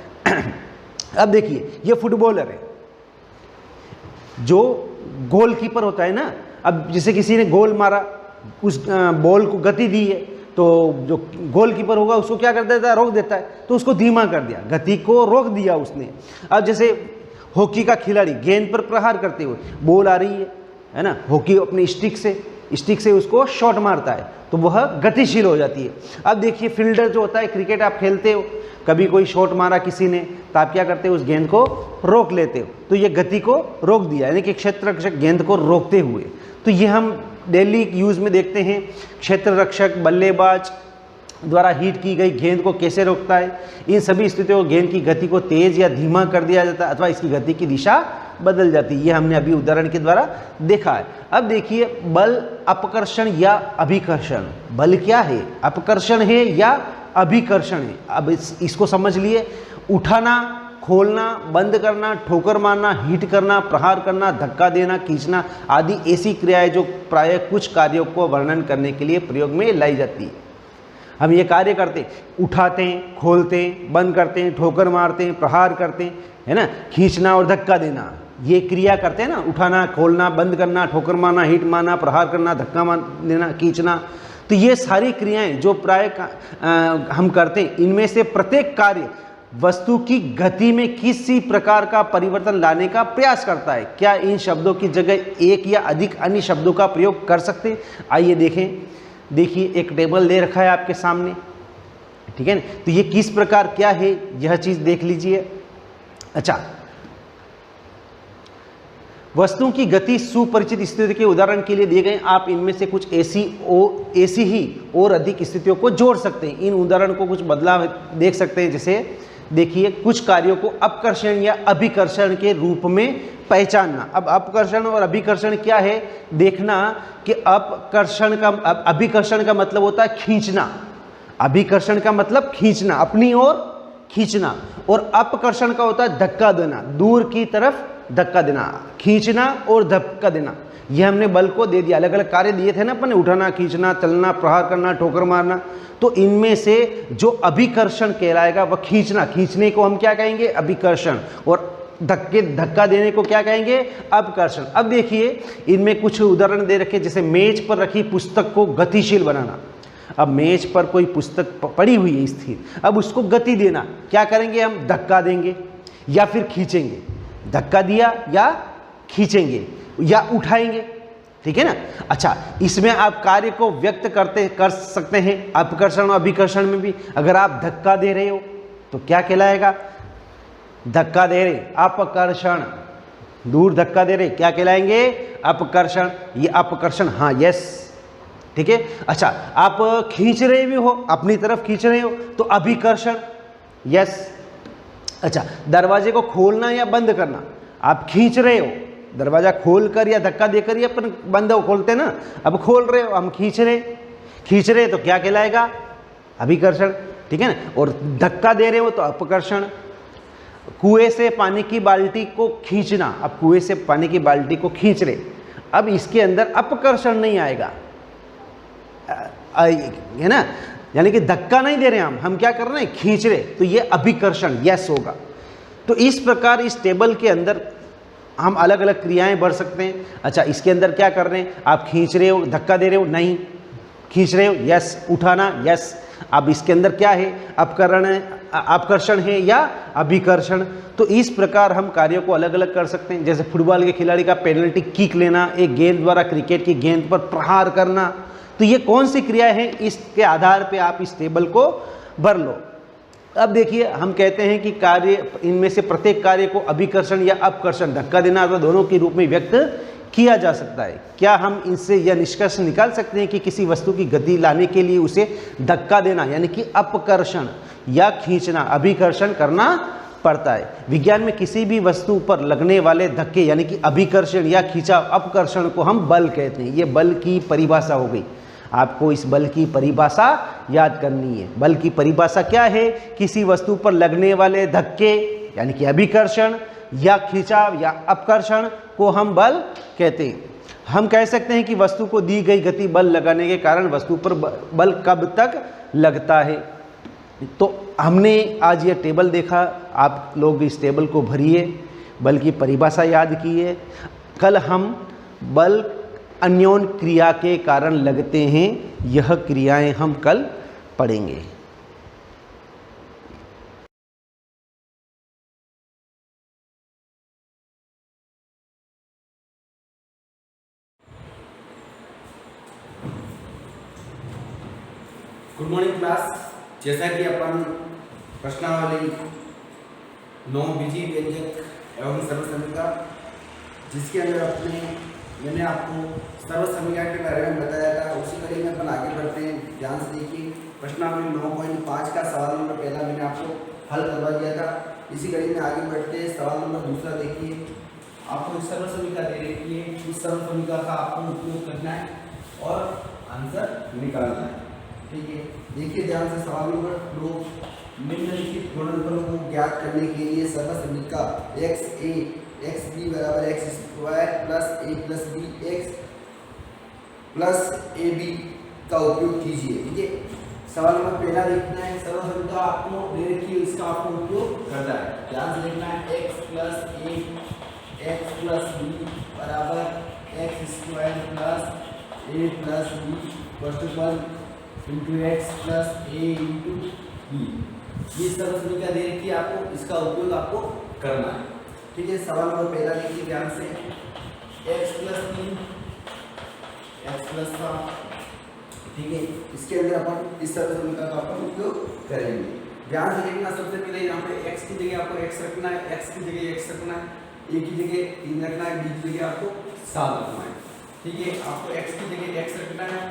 अब देखिए, ये फुटबॉलर है, जो गोलकीपर होता है ना। अब जैसे किसी ने गोल मारा, उस बॉल को गति दी है, तो जो गोलकीपर होगा उसको क्या कर देता है? रोक देता है। तो उसको धीमा कर दिया, गति को रोक दिया उसने। अब जैसे हॉकी का खिलाड़ी गेंद पर प्रहार करते हुए, बॉल आ रही है ना, हॉकी अपनी स्टिक से उसको शॉट मारता है तो वह गतिशील हो जाती है। अब देखिए, फील्डर जो होता है, क्रिकेट आप खेलते हो, कभी कोई शॉट मारा किसी ने तो आप क्या करते हो? उस गेंद को रोक लेते हो। तो ये गति को रोक दिया, यानी कि क्षेत्र रक्षक गेंद को रोकते हुए। तो ये हम डेली यूज़ में देखते हैं। क्षेत्र रक्षक बल्लेबाज द्वारा हिट की गई गेंद को कैसे रोकता है। इन सभी स्थितियों में गेंद की गति को तेज या धीमा कर दिया जाता है अथवा इसकी गति की दिशा बदल जाती है। ये हमने अभी उदाहरण के द्वारा देखा है। अब देखिए, बल, अपकर्षण या अभिकर्षण। बल क्या है? अपकर्षण है या अभिकर्षण है? अब इसको समझ लिए। उठाना, खोलना, बंद करना, ठोकर मारना, हिट करना, प्रहार करना, धक्का देना, खींचना आदि ऐसी क्रियाएं जो प्रायः कुछ कार्यों को वर्णन करने के लिए प्रयोग में लाई जाती है। हम ये कार्य करते हैं, उठाते हैं, खोलते हैं, बंद करते हैं, ठोकर मारते हैं, प्रहार करते हैं, है ना, खींचना और धक्का देना, ये क्रिया करते हैं ना। उठाना, खोलना, बंद करना, ठोकर मारना, हिट मारना, प्रहार करना, धक्का मार देना, खींचना। तो ये सारी क्रियाएं जो प्रायः हम करते हैं, इनमें से प्रत्येक कार्य वस्तु की गति में किसी प्रकार का परिवर्तन लाने का प्रयास करता है। क्या इन शब्दों की जगह एक या अधिक अन्य शब्दों का प्रयोग कर सकते हैं? आइए देखें। देखिए, एक टेबल दे रखा है आपके सामने, ठीक है ना। तो ये किस प्रकार क्या है, यह चीज देख लीजिए। अच्छा, वस्तुओं की गति सुपरिचित स्थिति के उदाहरण के लिए दिए गए। आप इनमें से कुछ ऐसी ही और अधिक स्थितियों को जोड़ सकते हैं। इन उदाहरण को कुछ बदलाव देख सकते हैं। जैसे देखिए, कुछ कार्यों को अपकर्षण या अभिकर्षण के रूप में पहचानना। अब अपकर्षण और अभिकर्षण क्या है देखना कि अभिकर्षण का मतलब होता है खींचना। अभिकर्षण का मतलब खींचना, अपनी ओर खींचना, और अपकर्षण का होता है धक्का देना, दूर की तरफ धक्का देना। खींचना और धक्का देना, यह हमने बल को दे दिया। अलग अलग कार्य दिए थे ना अपन, उठाना, खींचना, चलना, प्रहार करना, ठोकर मारना। तो इनमें से जो अभिकर्षण कहलाएगा वह खींचना, खींचने को हम क्या कहेंगे? अभिकर्षण। और धक्का देने को क्या कहेंगे? अपकर्षण। अब देखिए, इनमें कुछ उदाहरण दे रखे, जैसे मेज पर रखी पुस्तक को गतिशील बनाना। अब मेज पर कोई पुस्तक पड़ी हुई है स्थिर, अब उसको गति देना, क्या करेंगे हम? धक्का देंगे या फिर खींचेंगे। धक्का दिया या खींचेंगे या उठाएंगे, ठीक है ना। अच्छा, इसमें आप कार्य को व्यक्त कर सकते हैं अपकर्षण और अभिकर्षण में भी। अगर आप धक्का दे रहे हो तो क्या कहलाएगा? धक्का दे रहे, अपकर्षण। दूर धक्का दे रहे, क्या कहलाएंगे? अपकर्षण। ये अपकर्षण, हाँ, यस, ठीक है। अच्छा, आप खींच रहे भी हो, अपनी तरफ खींच रहे हो तो अभिकर्षण, यस। अच्छा, दरवाजे को खोलना या बंद करना, आप खींच रहे हो, दरवाजा खोलकर या धक्का देकर ही अपन बंद खोलते ना, अब खोल रहे हो, हम खींच रहे तो क्या कहलाएगा? अभिकर्षण, ठीक है ना। और धक्का दे रहे हो तो अपकर्षण। कुएं से पानी की बाल्टी को खींचना, अब कुएं से पानी की बाल्टी को खींच रहे, अब इसके अंदर अपकर्षण नहीं आएगा, है ना, यानी कि धक्का नहीं दे रहे हम क्या कर रहे हैं? खींच रहे, तो ये अभिकर्षण, यस होगा। तो इस प्रकार इस टेबल के अंदर हम अलग अलग क्रियाएं बढ़ सकते हैं। अच्छा, इसके अंदर क्या कर रहे हैं? आप खींच रहे हो, धक्का दे रहे हो, नहीं, खींच रहे हो, यस, उठाना, यस। अब इसके अंदर क्या है? अपकर्षण है या अभिकर्षण। तो इस प्रकार हम कार्यों को अलग अलग कर सकते हैं। जैसे फुटबॉल के खिलाड़ी का पेनल्टी किक लेना, एक गेंद द्वारा क्रिकेट की गेंद पर प्रहार करना, तो ये कौन सी क्रिया है? इसके आधार पे आप इस टेबल को भर लो। अब देखिए, हम कहते हैं कि कार्य, इनमें से प्रत्येक कार्य को अभिकर्षण या अपकर्षण, धक्का देना अथवा दोनों के रूप में व्यक्त किया जा सकता है। क्या हम इनसे यह निष्कर्ष निकाल सकते हैं कि किसी वस्तु की गति लाने के लिए उसे धक्का देना यानी कि अपकर्षण या खींचना, अभिकर्षण करना पड़ता है? विज्ञान में किसी भी वस्तु पर लगने वाले धक्के यानी कि अभिकर्षण या खींचाव, अपकर्षण को हम बल कहते हैं। ये बल की परिभाषा हो गई। आपको इस बल की परिभाषा याद करनी है। बल की परिभाषा क्या है? किसी वस्तु पर लगने वाले धक्के यानी कि अभिकर्षण या खिंचाव या अपकर्षण को हम बल कहते हैं। हम कह सकते हैं कि वस्तु को दी गई गति बल लगाने के कारण वस्तु पर बल कब तक लगता है। तो हमने आज यह टेबल देखा, आप लोग इस टेबल को भरिए, बल की परिभाषा याद कीजिए। कल हम बल अन्योन क्रिया के कारण लगते हैं, यह क्रियाएं हम कल पढ़ेंगे। Good morning class. जैसा कि अपन प्रश्नावली 9 बीजी व्यंजक एवं सर्वसमिका, जिसके अंदर मैंने आपको सर्वसमिका के बारे में बताया था, उसी कड़ी में अपन आगे बढ़ते हैं। ध्यान से देखिए, प्रश्नावली 9.5 का सवाल नंबर पहला मैंने आपको हल करवा दिया था। इसी कड़ी में आगे बढ़ते हैं। सवाल नंबर दूसरा देखिए, आपको सर्वसमिका दे रखी है, इस सर्वसमिका का आपको उपयोग करना है और आंसर निकालना है। ठीक है, देखिए ध्यान से सवाल नंबर 2, निम्नलिखित गुणनफलों को ज्ञात करने के लिए सर्वसमिका एक्स बी बराबर x square plus A plus B X plus A B का उपयोग कीजिए। ठीक है, सवाल नंबर पहला देखना है। सर्वसमिका आपको दे रखी है, इसका आपको उपयोग करना है। ध्यान से देखना है, x plus a x plus b बराबर x square plus A plus b vertical into x plus a into b. ये सर्वसमिका दे रखी है आपको, इसका उपयोग आपको करना है। ठीक है, सवाल नंबर पहला देखिए ध्यान से, एक्स प्लस 3 एक्स प्लस 7। ठीक है, इसके अंदर अपन इस सर्वसमिका का अपन उपयोग करेंगे। ध्यान से देखना, सबसे पहले यहाँ पे x की जगह आपको x रखना है, x की जगह x रखना है, a की जगह 3 रखना है, b की जगह आपको 7 रखना है। ठीक है, आपको x की जगह x रखना है,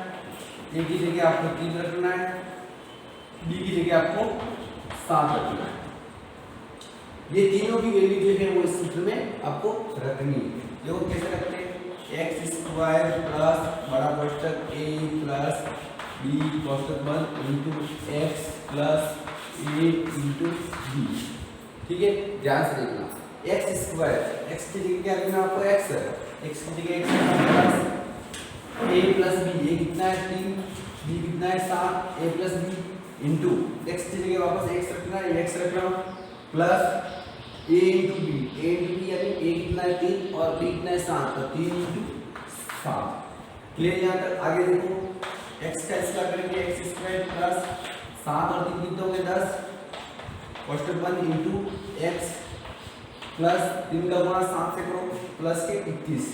a की जगह आपको 3 रखना है, b की जगह आपको 7 रखना है। ये तीनों की वैल्यू जो है वो इस सूत्र में आपको रखनी है। देखो कैसे रखते हैं, एक्स स्क्वायर प्लस बड़ा कोष्टक ए प्लस बी कोष्टक बंद into x plus a into B. ठीक है, ध्यान से देखना, एक्स स्क्वायर, एक्स की जगह क्या रखना आपको एक्स की जगह एक्स प्लस ए प्लस बी, ये कितना है 3, बी कितना है 7, ए प्लस बी इंटू एक्स की जगह वापस एक्स रखना है, एक्स रखना plus a into B, A into B यानी ए कितना है 3 और बी कितना है 7, तो 3 इंटू 7। क्लियर? यहाँ तक आगे देखो, x का स्क्वायर करेंगे x स्क्वायर प्लस 7 और 3 कितने हो गए 10 क्वेश्चन 1 इंटू x प्लस 3 का गुणा 7 से करो प्लस के 21।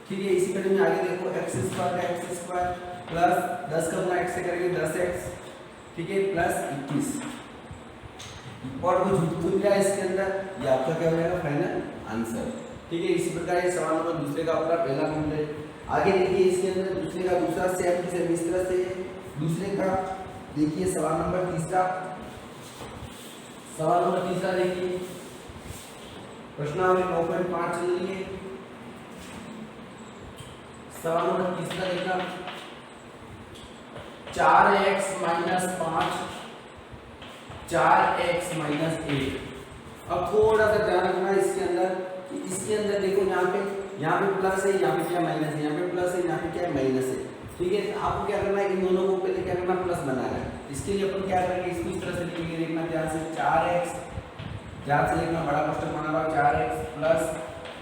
ठीक है, इसी कड़ी में आगे देखो x स्क्वायर का x स्क्वायर प्लस 10 का गुणा x से करेंगे 10x, ठीक है, प्लस 21 और वो जुड़ गया इसके अंदर, ये आपका क्या हो जाएगा फाइनल आंसर। ठीक है, इसी प्रकार ये सवाल नंबर दूसरे का अपना पहला कंप्लीट। आगे देखिए इसके अंदर दूसरे का दूसरा सेम इस तरह से दूसरे का देखिए सवाल नंबर तीसरा देखिए प्रश्नावली 9.5 चल रही है। सवाल नंबर तीसरा देखना 4x माइनस 5 4x माइनस 1। अब थोड़ा सा ध्यान रखना इसके अंदर कि इसके अंदर देखो यहाँ पे प्लस है, यहाँ पे क्या माइनस है, यहाँ पे प्लस है, यहाँ पे क्या माइनस है। ठीक है, तो आपको क्या करना है इन दोनों को पहले क्या करना प्लस बनाना है। इसके लिए अपन क्या करेंगे इसको इस तरह से लिखेंगे, देखना ध्यान से 4x ध्यान से लिखना, बड़ा क्वेश्चन बना रहा 4x प्लस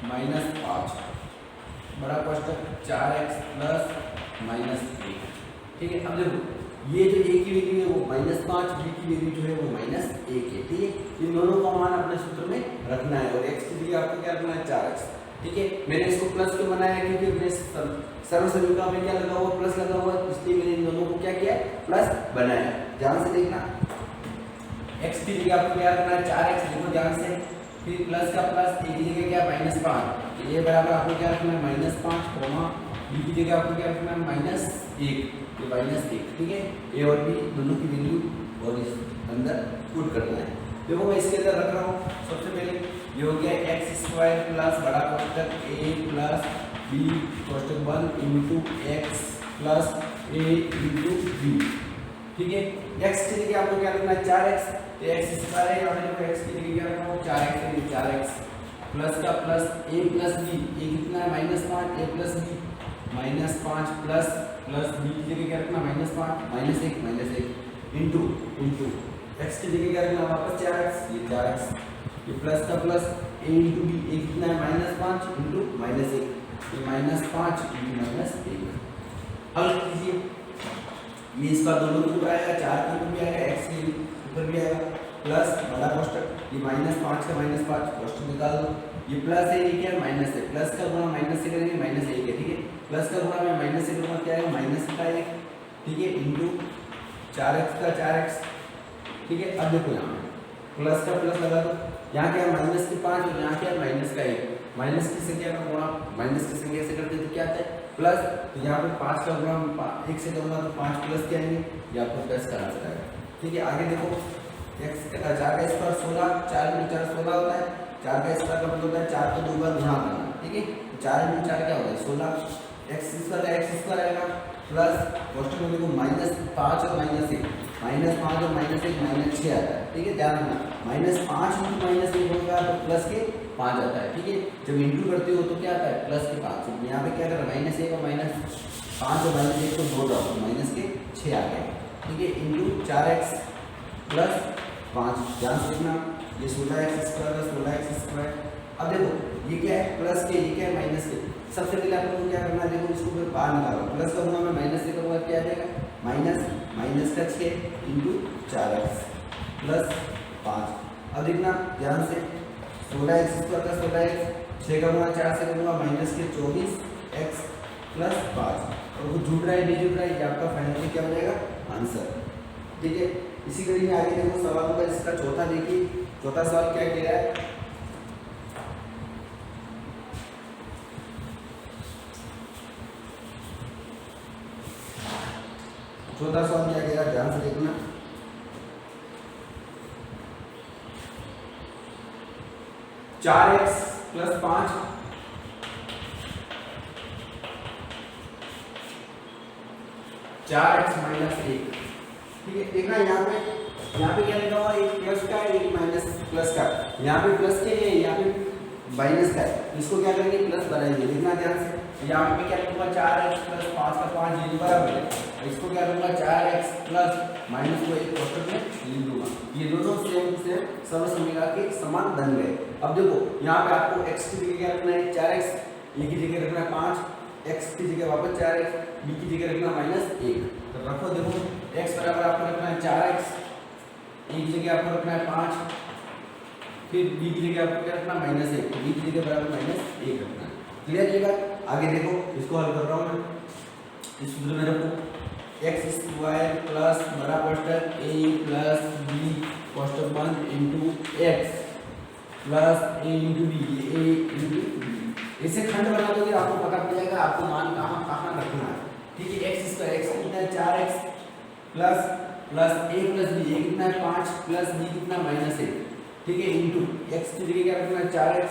माइनस 5 बड़ा क्वेश्चन 4x प्लस माइनस 1। ठीक है, अब देखो ये जो a की वैल्यू है वो -5, b की वैल्यू जो है वो -1 है। ठीक है, इन दोनों का मान अपने सूत्र में रखना है और x की जगह आपको क्या रखना है 4x। ठीक है, मैंने इसको प्लस क्यों बनाया क्योंकि अपने सर्वसमीकरण में क्या लगा हुआ प्लस लगा हुआ, इसलिए मैंने इन दोनों को क्या किया प्लस बनाया। ध्यान से देखना x की जगह आपको क्या रखना है 4x, देखो ध्यान से, फिर प्लस का प्लस a की जगह क्या -5, ये बराबर आपको क्या रखना है -5, b की जगह आपको क्या रखना है -1, -1। ठीक है, a और b दोनों की वैल्यू और इस अंदर पुट करना है। देखो मैं इसके अंदर रख रहा हूँ, सबसे पहले ये हो गया x स्क्वायर प्लस बड़ा कोष्टक a plus b कोष्टक 1 into x plus a into b। ठीक है, x की जगह आपको क्या रखना है 4x, तो x स्क्वायर है और देखो x की जगह क्या रखना है 4x, 4x प्लस का plus a plus b, a कितना है -5, a plus b -5 plus b की जगह क्या रखना -5 -1 इंटू x की जगह क्या रखना वापस 4x, ये 4x, ये प्लस का plus a into b, a कितना है -5 इंटू -1, ये -5 इंटू -1। हल कीजिए, ये इसका दोनों के ऊपर आएगा, 4 के ऊपर भी आएगा, x के ऊपर भी आएगा, प्लस बड़ा कोष्टक ये -5 का -5 कोष्टक निकाल दो, ये प्लस है ये क्या माइनस है, प्लस का गुणा माइनस से करेंगे -1 है। ठीक है, प्लस का गुणा में माइनस से करूँगा क्या है -1। ठीक है, इंटू 4x का 4x। ठीक है, अब देखो यहाँ प्लस का प्लस लगा दो, यहाँ क्या है -5 और यहाँ क्या है -1। माइनस की संख्या का गुणा माइनस की संख्या से करते तो क्या आता है प्लस, तो यहाँ पे 5 का गुणा 1 से करूँगा तो 5 प्लस क्या आएंगे, ये आपको प्लस का आंसर आएगा। ठीक है, आगे देखो x का 4 का स्क्वायर 16, 4 × 4 16 होता है, 4 का स्क्वायर का मतलब होता है 4 को 2 बार गुणा करना। ठीक है, 4 × 4 क्या होता है 16, x स्क्वायर का x स्क्वायर आएगा प्लस क्वेश्चन में देखो -5 और -1, -5 और -1 -6 आता है। ठीक है, ध्यान रखना -5 × -1 होगा तो प्लस के 5 आता है। ठीक है, जब इंटू करते हो तो क्या आता है प्लस के 5, यहाँ पे क्या कर रहा है -1 और -5 और -1 को जोड़ रहा हूँ, माइनस के 6 आ गए। ठीक है, इंटू 4x प्लस 5, ध्यान से देखना ये 16x स्क्वायर है 16x स्क्वायर। अब देखो ये क्या है प्लस के, ये क्या है माइनस के। सबसे पहले आप लोगों को क्या करना है, देखो इसको फिर बाहर निकालो, प्लस करूँगा मैं माइनस से करूँगा क्या आ जाएगा माइनस का 6 इंटू 4x प्लस 5। अब देखना ध्यान से 16x स्क्वायर का 16x, 6 का गुणा 4 से करूँगा माइनस के 24x प्लस 5, और वो जुड़ रहा है नहीं जुड़ रहा है, ये आपका फाइनली क्या हो जाएगा आंसर। ठीक है, इसी कड़ी में आगे देखो सवाल होगा इसका चौथा, देखिए चौथा सवाल क्या कह रहा है, चौथा सवाल क्या कह रहा है ध्यान से देखना। चार एक्स प्लस 5 4x माइनस 1। ठीक है, देखना यहाँ पे क्या लिखा हुआ, एक प्लस का एक माइनस प्लस का, यहाँ पे प्लस के है यहाँ पे माइनस का है, इसको क्या करेंगे प्लस बनाएंगे। देखना ध्यान से, यहाँ पे क्या लिखूंगा 4x प्लस 5 का 5 ये बराबर है, इसको क्या करूँगा 4x प्लस माइनस को एक कोष्टक में लिख दूंगा, ये दोनों सेम सर्वसमीकरण के समान बन गए। अब देखो यहाँ पे आपको x की जगह क्या रखना है 4x, a की जगह रखना है 5, x की जगह वापस 4x, b की जगह रखना -1। तो रखो, देखो x बराबर आपको रखना है 4x, a की जगह आपको रखना है 5, फिर b की जगह आपको क्या रखना है -1, b की जगह बराबर -1 रखना है। क्लियर ये बात? आगे देखो, इसको हल कर रहा हूँ मैं। इस सूत्र में रखो x² प्लस बड़ा कोष्टक a प्लस b कोष्टक बंद into x plus a into b, a into b। इसे खंड बना दोगे आपको पता पड़ जाएगा आपको मान कहाँ कहाँ रखना है। ठीक है, x² x कितना है 4x plus a plus b, a कितना है 5 प्लस b कितना -1। ठीक है, इंटू x की जगह क्या रखना है 4x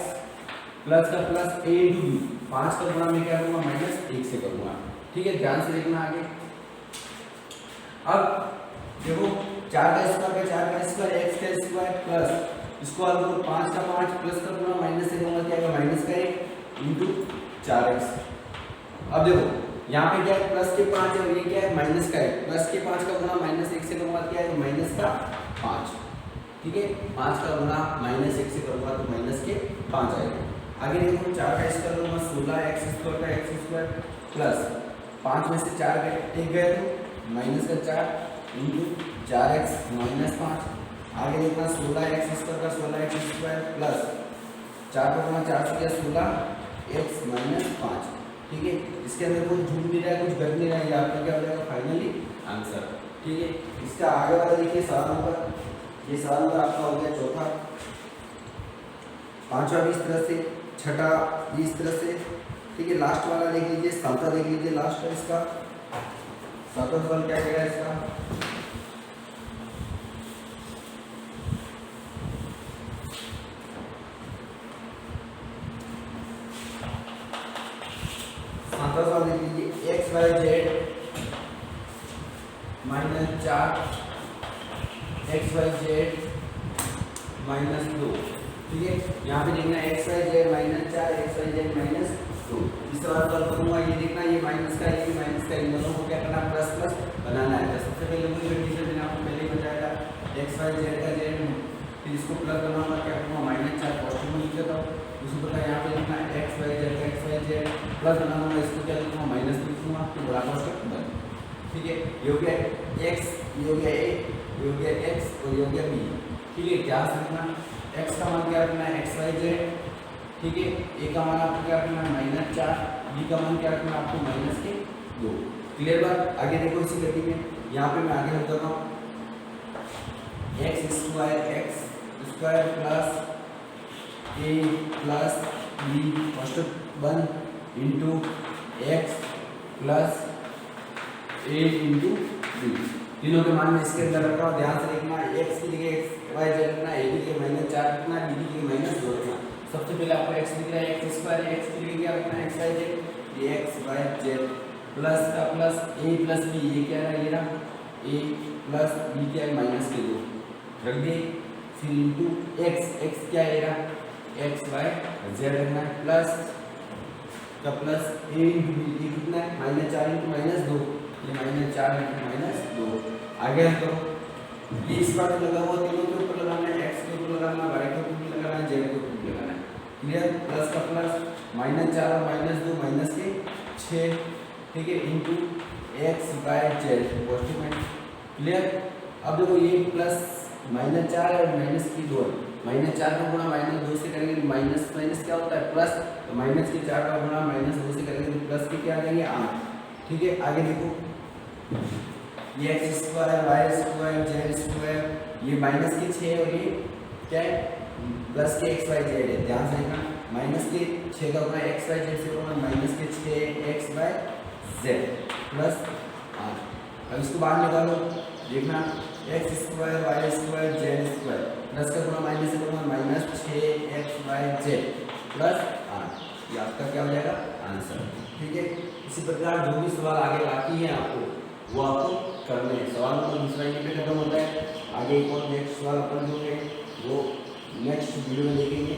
प्लस का प्लस a इंटू b, 5 का गुणा मैं क्या करूँगा -1 से करूँगा। ठीक है, ध्यान से देखना आगे। अब देखो 4 का स्क्वायर x का स्क्वायर प्लस इसको हल करो 5 का 5 प्लस का गुणा -1 होगा, क्या आएगा -1 इंटू 4x। अब देखो यहाँ पे क्या है प्लस के 5 है और ये क्या है माइनस का है, प्लस के 5 का गुणा -1 से करूँगा क्या है माइनस का 5। ठीक है, 5 का गुणा -1 से करूँगा तो माइनस के 5 आएगा। आगे देखो 4 का स्क्वायर करूँगा 16x² का x² प्लस 5 में से 4 एक गए तो माइनस का 4 इंटू 4x -5। आगे देखना 16x² का 16x² प्लस 4 का गुणा 4 से क्या 16x -5। ठीक है, इसके अंदर कुछ झूठ नहीं रहा है, कुछ गलत नहीं रहा है, ये आपका क्या हो जाएगा फाइनली आंसर। ठीक है, इसका आगे वाला देखिए सवाल नंबर, ये सवाल नंबर आपका हो गया चौथा। पांचवा भी इस तरह से, छठा भी इस तरह से। ठीक है, लास्ट वाला देख लीजिए, सातवां देख लीजिए, लास्ट है इसका सातवां सवाल क्या कहेगा इसका। सातवां सवाल देख लीजिए, x y z -4 x y z -2। ठीक है, यहाँ पे देखना x y z -4 x y z -2। इस सवाल को हल करूँगा, ये देखना ये माइनस का ये माइनस का, इन दोनों को क्या करना प्लस प्लस बनाना है। तो सबसे पहले मुझे कंडीशन मैंने आपको पहले ही बताया था x y z का z, फिर इसको प्लस बनाऊंगा क्या करूँगा -4 पॉजिटिव में लिख देता हूँ। उसी प्रकार यहाँ पे लिखना x y z प्लस बनाऊंगा, इसको क्या लिखूँगा माइनस लिखूँगा, तो बड़ा कोष्टक बंद। ठीक है, ये हो गया x, ये हो गया a, ये हो गया x और ये हो गया b। ठीक है, क्या रखना x का मान क्या रखना है x y z। ठीक है, a का मान आपको क्या रखना है -4, b का मान क्या रखना है आपको -2। क्लियर बात? आगे देखो इसी गति में, यहाँ पे मैं आगे हल कर रहा हूँ x² plus a plus b कोष्टक बंद into x plus a into b, तीनों के मान में इसके अंदर रखा हूँ। ध्यान से देखना, x की जगह y z रखना, a की जगह -4 रखना, b की जगह -2 रखना। सबसे पहले आपको x दिख रहा है x², x की जगह क्या रखना है x y z, ये x y z प्लस का प्लस a प्लस b, ये क्या है ये रहा a प्लस b क्या है -2 रख दिए, फिर इंटू x क्या है रहा x y z रखना है प्लस का प्लस a इंटू b, ये कितना है -4 इंटू -2, ये -4 इंटू -2। आगे हम करो, ये इस बार लगा हुआ तीनों के ऊपर लगाना है, x के ऊपर लगाना है, y के ऊपर भी लगाना है, z के ऊपर भी लगाना है। क्लियर? प्लस का प्लस -4 और -2 माइनस के 6। ठीक है, into x y z positive में। क्लियर? अब देखो ये प्लस -4 और माइनस की 2, -4 का गुणा -2 से करेंगे माइनस माइनस क्या होता है प्लस, तो माइनस के 4 का गुणा -2 से करेंगे तो प्लस के क्या आ जाएंगे 8। ठीक है, आगे देखो ये x² y² z², ये माइनस के 6 और ये क्या है प्लस के x y z है। ध्यान से देखना, माइनस के 6 का गुणा x y z से होगा माइनस के 6 x y z प्लस 8। अब इसको बाहर निकालो, देखना x² y² z² प्लस का गुणा माइनस से होगा -6 x y z प्लस 8। ये आपका क्या हो जाएगा आंसर। ठीक है, इसी प्रकार जो भी सवाल आगे बाकी है आपको वो आपको करने हैं। सवाल नंबर दूसरा यहीं पे खत्म होता है। आगे एक और नेक्स्ट सवाल अपन जो है वो नेक्स्ट वीडियो में देखेंगे।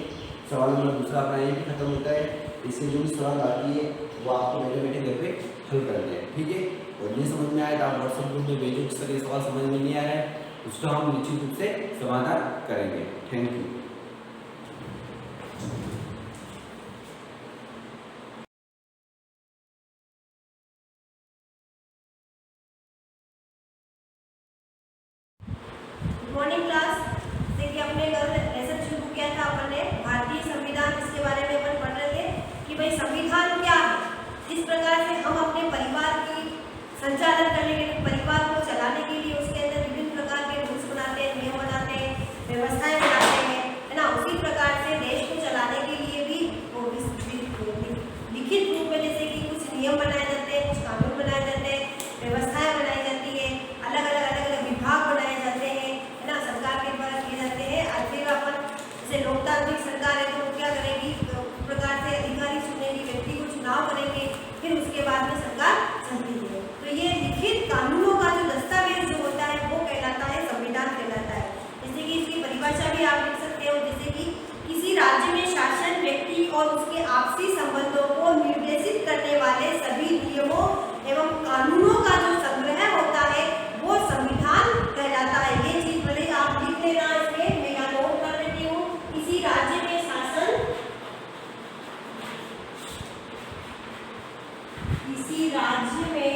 सवाल नंबर दूसरा अपना यहीं पे खत्म होता है। इससे जो भी सवाल बाकी है वो आपको बैठे बैठे घर पे हल करने हैं। ठीक है, और नहीं समझ में आए तो आप व्हाट्सएप ग्रुप में भेजो, जिस तरह सवाल समझ में नहीं आ रहा है उसका हम निश्चित रूप से समाधान करेंगे। Thank you. हम अपने परिवार की संचालन करने के लिए, परिवार को चलाने के लिए उसके अंदर विभिन्न प्रकार के रूल्स बनाते हैं, नियम बनाते हैं, व्यवस्थाएं बनाते हैं, है ना। उसी प्रकार से देश को चलाने के लिए भी वो लिखित रूप में जैसे कि कुछ नियम बनाए जाते हैं, कुछ कानून बनाए जाते हैं, व्यवस्थाएं बनाई जाती है, अलग अलग विभाग बनाए जाते हैं, है ना, सरकार के द्वारा किए जाते हैं। और फिर अपन जैसे लोकतांत्रिक सरकार है तो वो क्या करेगी, उस प्रकार से अधिकारी चुनेगी, व्यक्ति को चुनाव करेंगे, फिर उसके बाद में सरकार चलती है। तो ये लिखित कानूनों का जो दस्तावेज जो होता है वो कहलाता है संविधान कहलाता है। जैसे कि इसकी परिभाषा भी आप लिख सकते हो, जैसे कि किसी राज्य में शासन व्यक्ति और उसके आपसी संबंधों को निर्देशित करने वाले सभी नियमों एवं कानूनों का जो संग्रह होता है वो संविधान कहलाता है। ये चीज भले आप लिख लेना, इसमें मैं यहाँ नोट कर लेती हूँ। किसी राज्य में शासन, किसी राज्य में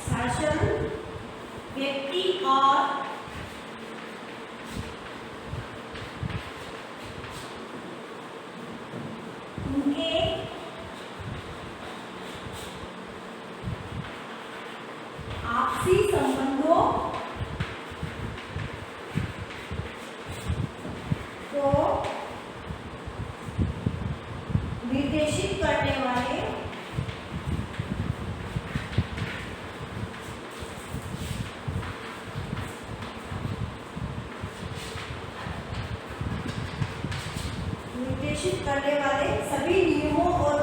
शासन व्यक्ति और उनके आपसी संबंधों को निर्देशित करने वाले सभी नियमों और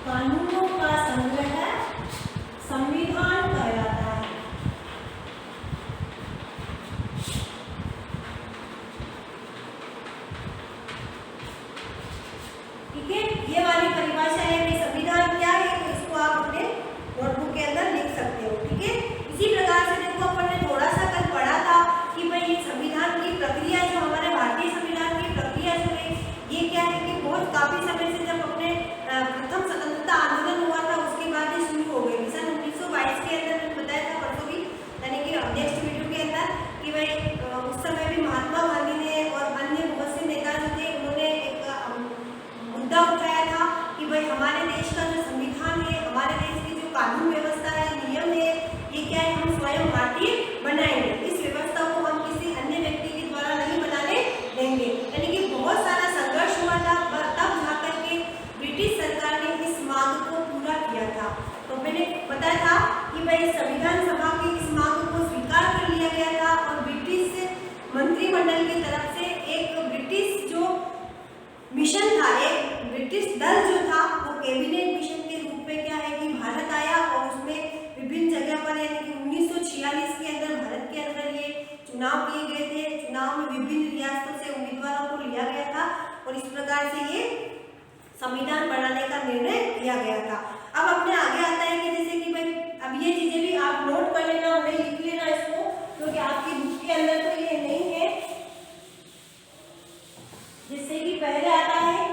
कानूनों का संग्रह संविधान कहलाता है। ठीक है, ये वाली परिभाषा है कि संविधान क्या है, तो इसको आप अपने नोटबुक के अंदर लिख सकते हो। ठीक है, इसी प्रकार से देखो अपन ने थोड़ा सा कल पढ़ा था कि भाई ये संविधान की प्रक्रिया, जो हमारे भारतीय संविधान की प्रक्रिया जो है ये क्या है कि बहुत काफी समय से जब अपने प्रथम स्वतंत्रता आंदोलन हुआ था उसके बाद ये शुरू हो गई। सन 1922 के अंदर मैंने बताया था परसों भी, यानी कि नेक्स्ट वीडियो के अंदर, कि भाई उस समय भी महात्मा गांधी ने और अन्य बहुत से नेता जो थे उन्होंने एक मुद्दा उठाया था कि भाई हमारे देश का जो संविधान है, हमारे देश की जो कानून व्यवस्था है, नियम है, ये क्या है, हम स्वयं भारतीय बनाएंगे। इस व्यवस्था को हम किसी अन्य व्यक्ति के द्वारा नहीं बनाने देंगे। यानी कि बहुत सारा संघर्ष हुआ था, तब जाकर के ब्रिटिश सरकार ने इस मांग को पूरा किया था। तो मैंने बताया था कि भाई संविधान सभा की इस मांग को स्वीकार कर लिया गया था और ब्रिटिश मंत्रिमंडल की तरफ से एक ब्रिटिश जो मिशन था, एक ब्रिटिश दल जो था वो कैबिनेट मिशन के रूप में क्या है कि भारत आया और उसमें विभिन्न जगह पर, यानी कि 1946 के अंदर भारत के अंदर ये चुनाव किए गए थे। चुनाव में विभिन्न रियासतों से उम्मीदवारों को लिया गया था और इस प्रकार से ये संविधान बनाने का निर्णय लिया गया था। अब अपने आगे आता है कि जैसे कि भाई अब ये चीजें भी आप नोट कर लेना, उन्हें लिख लेना इसको, क्योंकि आपकी बुक के अंदर तो ये नहीं है। जिससे कि पहले आता है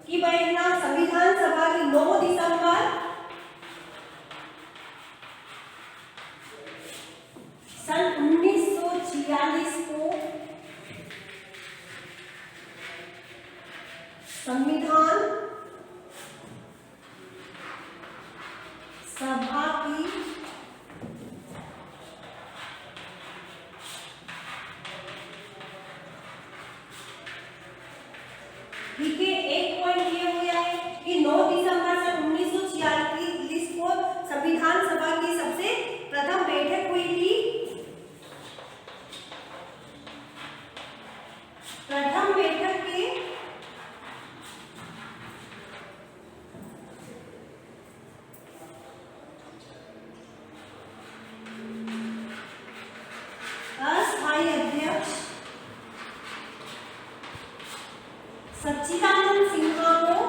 कि भाई ना संविधान सभा की 9 दिसंबर सन 1946 को संविधान सभा की ठीक है, एक पॉइंट ये हो गया है कि 9 दिसंबर सन 1946 को संविधान सभा की सबसे प्रथम बैठक हुई थी। प्रथम बैठक के अस्थायी अध्यक्ष सच्चिदानंद सिन्हा को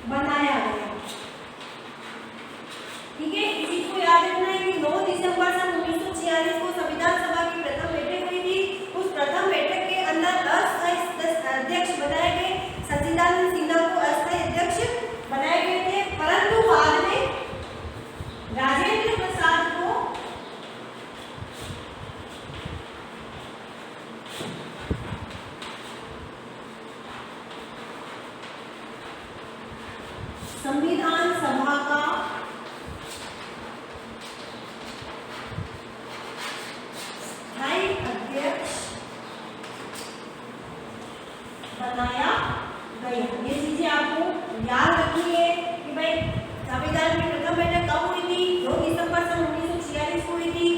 बनाया गया। संविधान सभा का स्थायी अध्यक्ष बनाया गया। ये चीजें आपको याद रखनी है कि भाई संविधान की प्रथम बैठक कब हुई थी? 2 दिसंबर सन 1946 को हुई थी।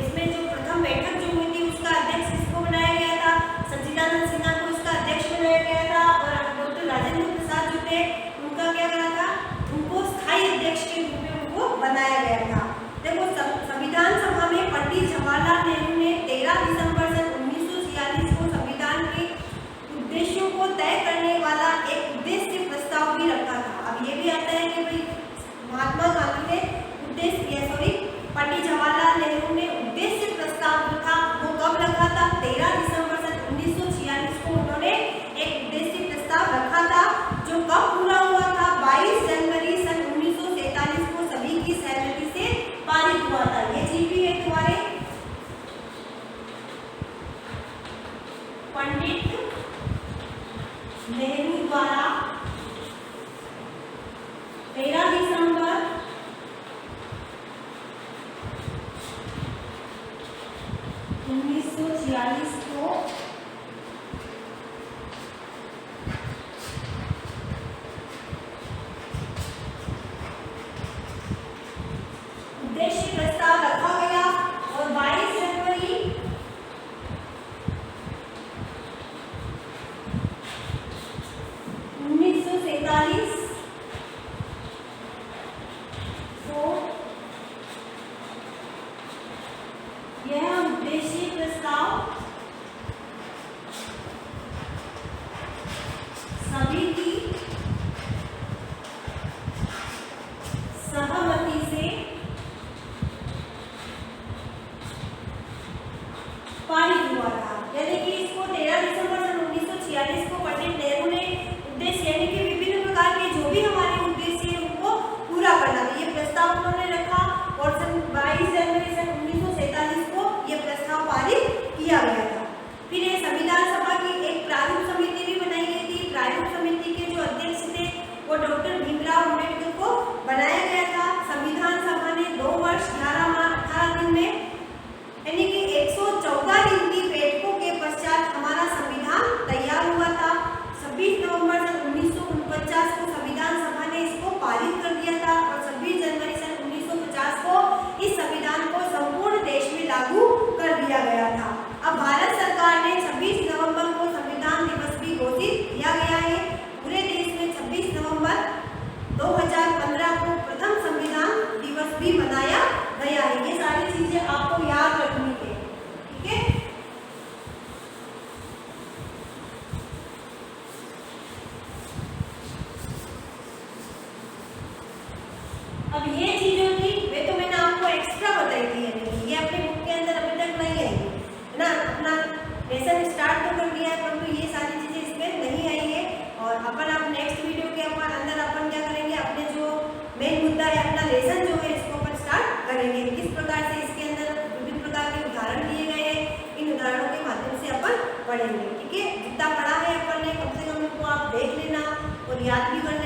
इसमें जो प्रथम बैठक जो हुई थी उसका अध्यक्ष किसको बनाया गया था? सच्चिदानंद सिन्हा को इसका अध्यक्ष बनाया गया था और डॉक्टर राजेंद्र प्रसाद जो थे उनका क्या करा था? उनको स्थायी अध्यक्ष के रूप में उनको बनाया गया था। देखो संविधान सभा में पंडित जवाहरलाल नेहरू ने 13 दिसंबर सन 1946 को संविधान के उद्देश्यों को तय करने वाला एक उद्देश्य प्रस्ताव भी रखा था। अब ये भी आता है कि भाई महात्मा गांधी ने पंडित जवाहरलाल नेहरू ने उद्देश्य प्रस्ताव जो था वो कब रखा था? 13 दिसंबर सन 1946 को उन्होंने एक उद्देश्य प्रस्ताव रखा था जो कब पूरा हुआ था? 22 जनवरी सन 1947 को सभी की सहमति से पारित हुआ था। ये चीज भी है तुम्हारे पंडित नेहरू द्वारा 13 दिसंबर 1946 को उद्देश्य प्रस्ताव रखा गया और 22 जनवरी 1947 को यह उद्देश्य प्रस्ताव सभी की सहमति से पारित हुआ था। यानी कि इसको 13 दिसंबर सन 1946 को पंडित नेहरू ने उद्देश्य यानी कि विभिन्न प्रकार के जो भी हमारे उद्देश्य है उनको पूरा करना था। ये प्रस्ताव उन्होंने रखा और सन 22 जनवरी सन 1947 को ये प्रस्ताव पारित किया गया था। फिर ये संविधान सभा की एक प्रारूप समिति भी बनाई गई थी। प्रारूप समिति के जो अध्यक्ष थे वो डॉक्टर भीमराव अम्बेडकर को बनाया गया था। संविधान सभा ने 2 वर्ष 11 माह 18 दिन में यानी कि 114 दिन की बैठकों के पश्चात हमारा संविधान तैयार हुआ था। 26 नवंबर सन 1949 को संविधान सभा ने इसको पारित कर दिया था और 26 जनवरी सन 1950 को इस संविधान को संपूर्ण देश में लागू कर दिया गया था। अब भारत सरकार ने 26 नवंबर को संविधान दिवस भी घोषित किया गया है। पूरे देश में 26 नवंबर 2015 को प्रथम संविधान दिवस भी मनाया गया है। ये सारी चीजें आपको याद रखनी है, ठीक है। अब ये चीजें थी वे तो मैंने आपको एक्स्ट्रा बताई थी, ये अपने बुक के अंदर अभी तक नहीं आई है ना। अपना लेसन स्टार्ट तो कर दिया है परंतु ये सारी चीजें इसमें नहीं आई है। और अपन अब नेक्स्ट वीडियो के अंदर अपन क्या करेंगे, अपने जो मेन मुद्दा है अपना लेसन जो है इसको अपन स्टार्ट करेंगे। किस प्रकार से इसके अंदर विभिन्न प्रकार के उदाहरण दिए गए हैं, इन उदाहरणों के माध्यम से अपन पढ़ेंगे, ठीक है। जितना पढ़ा है अपन ने कम से कम इनको आप देख लेना और याद भी करना।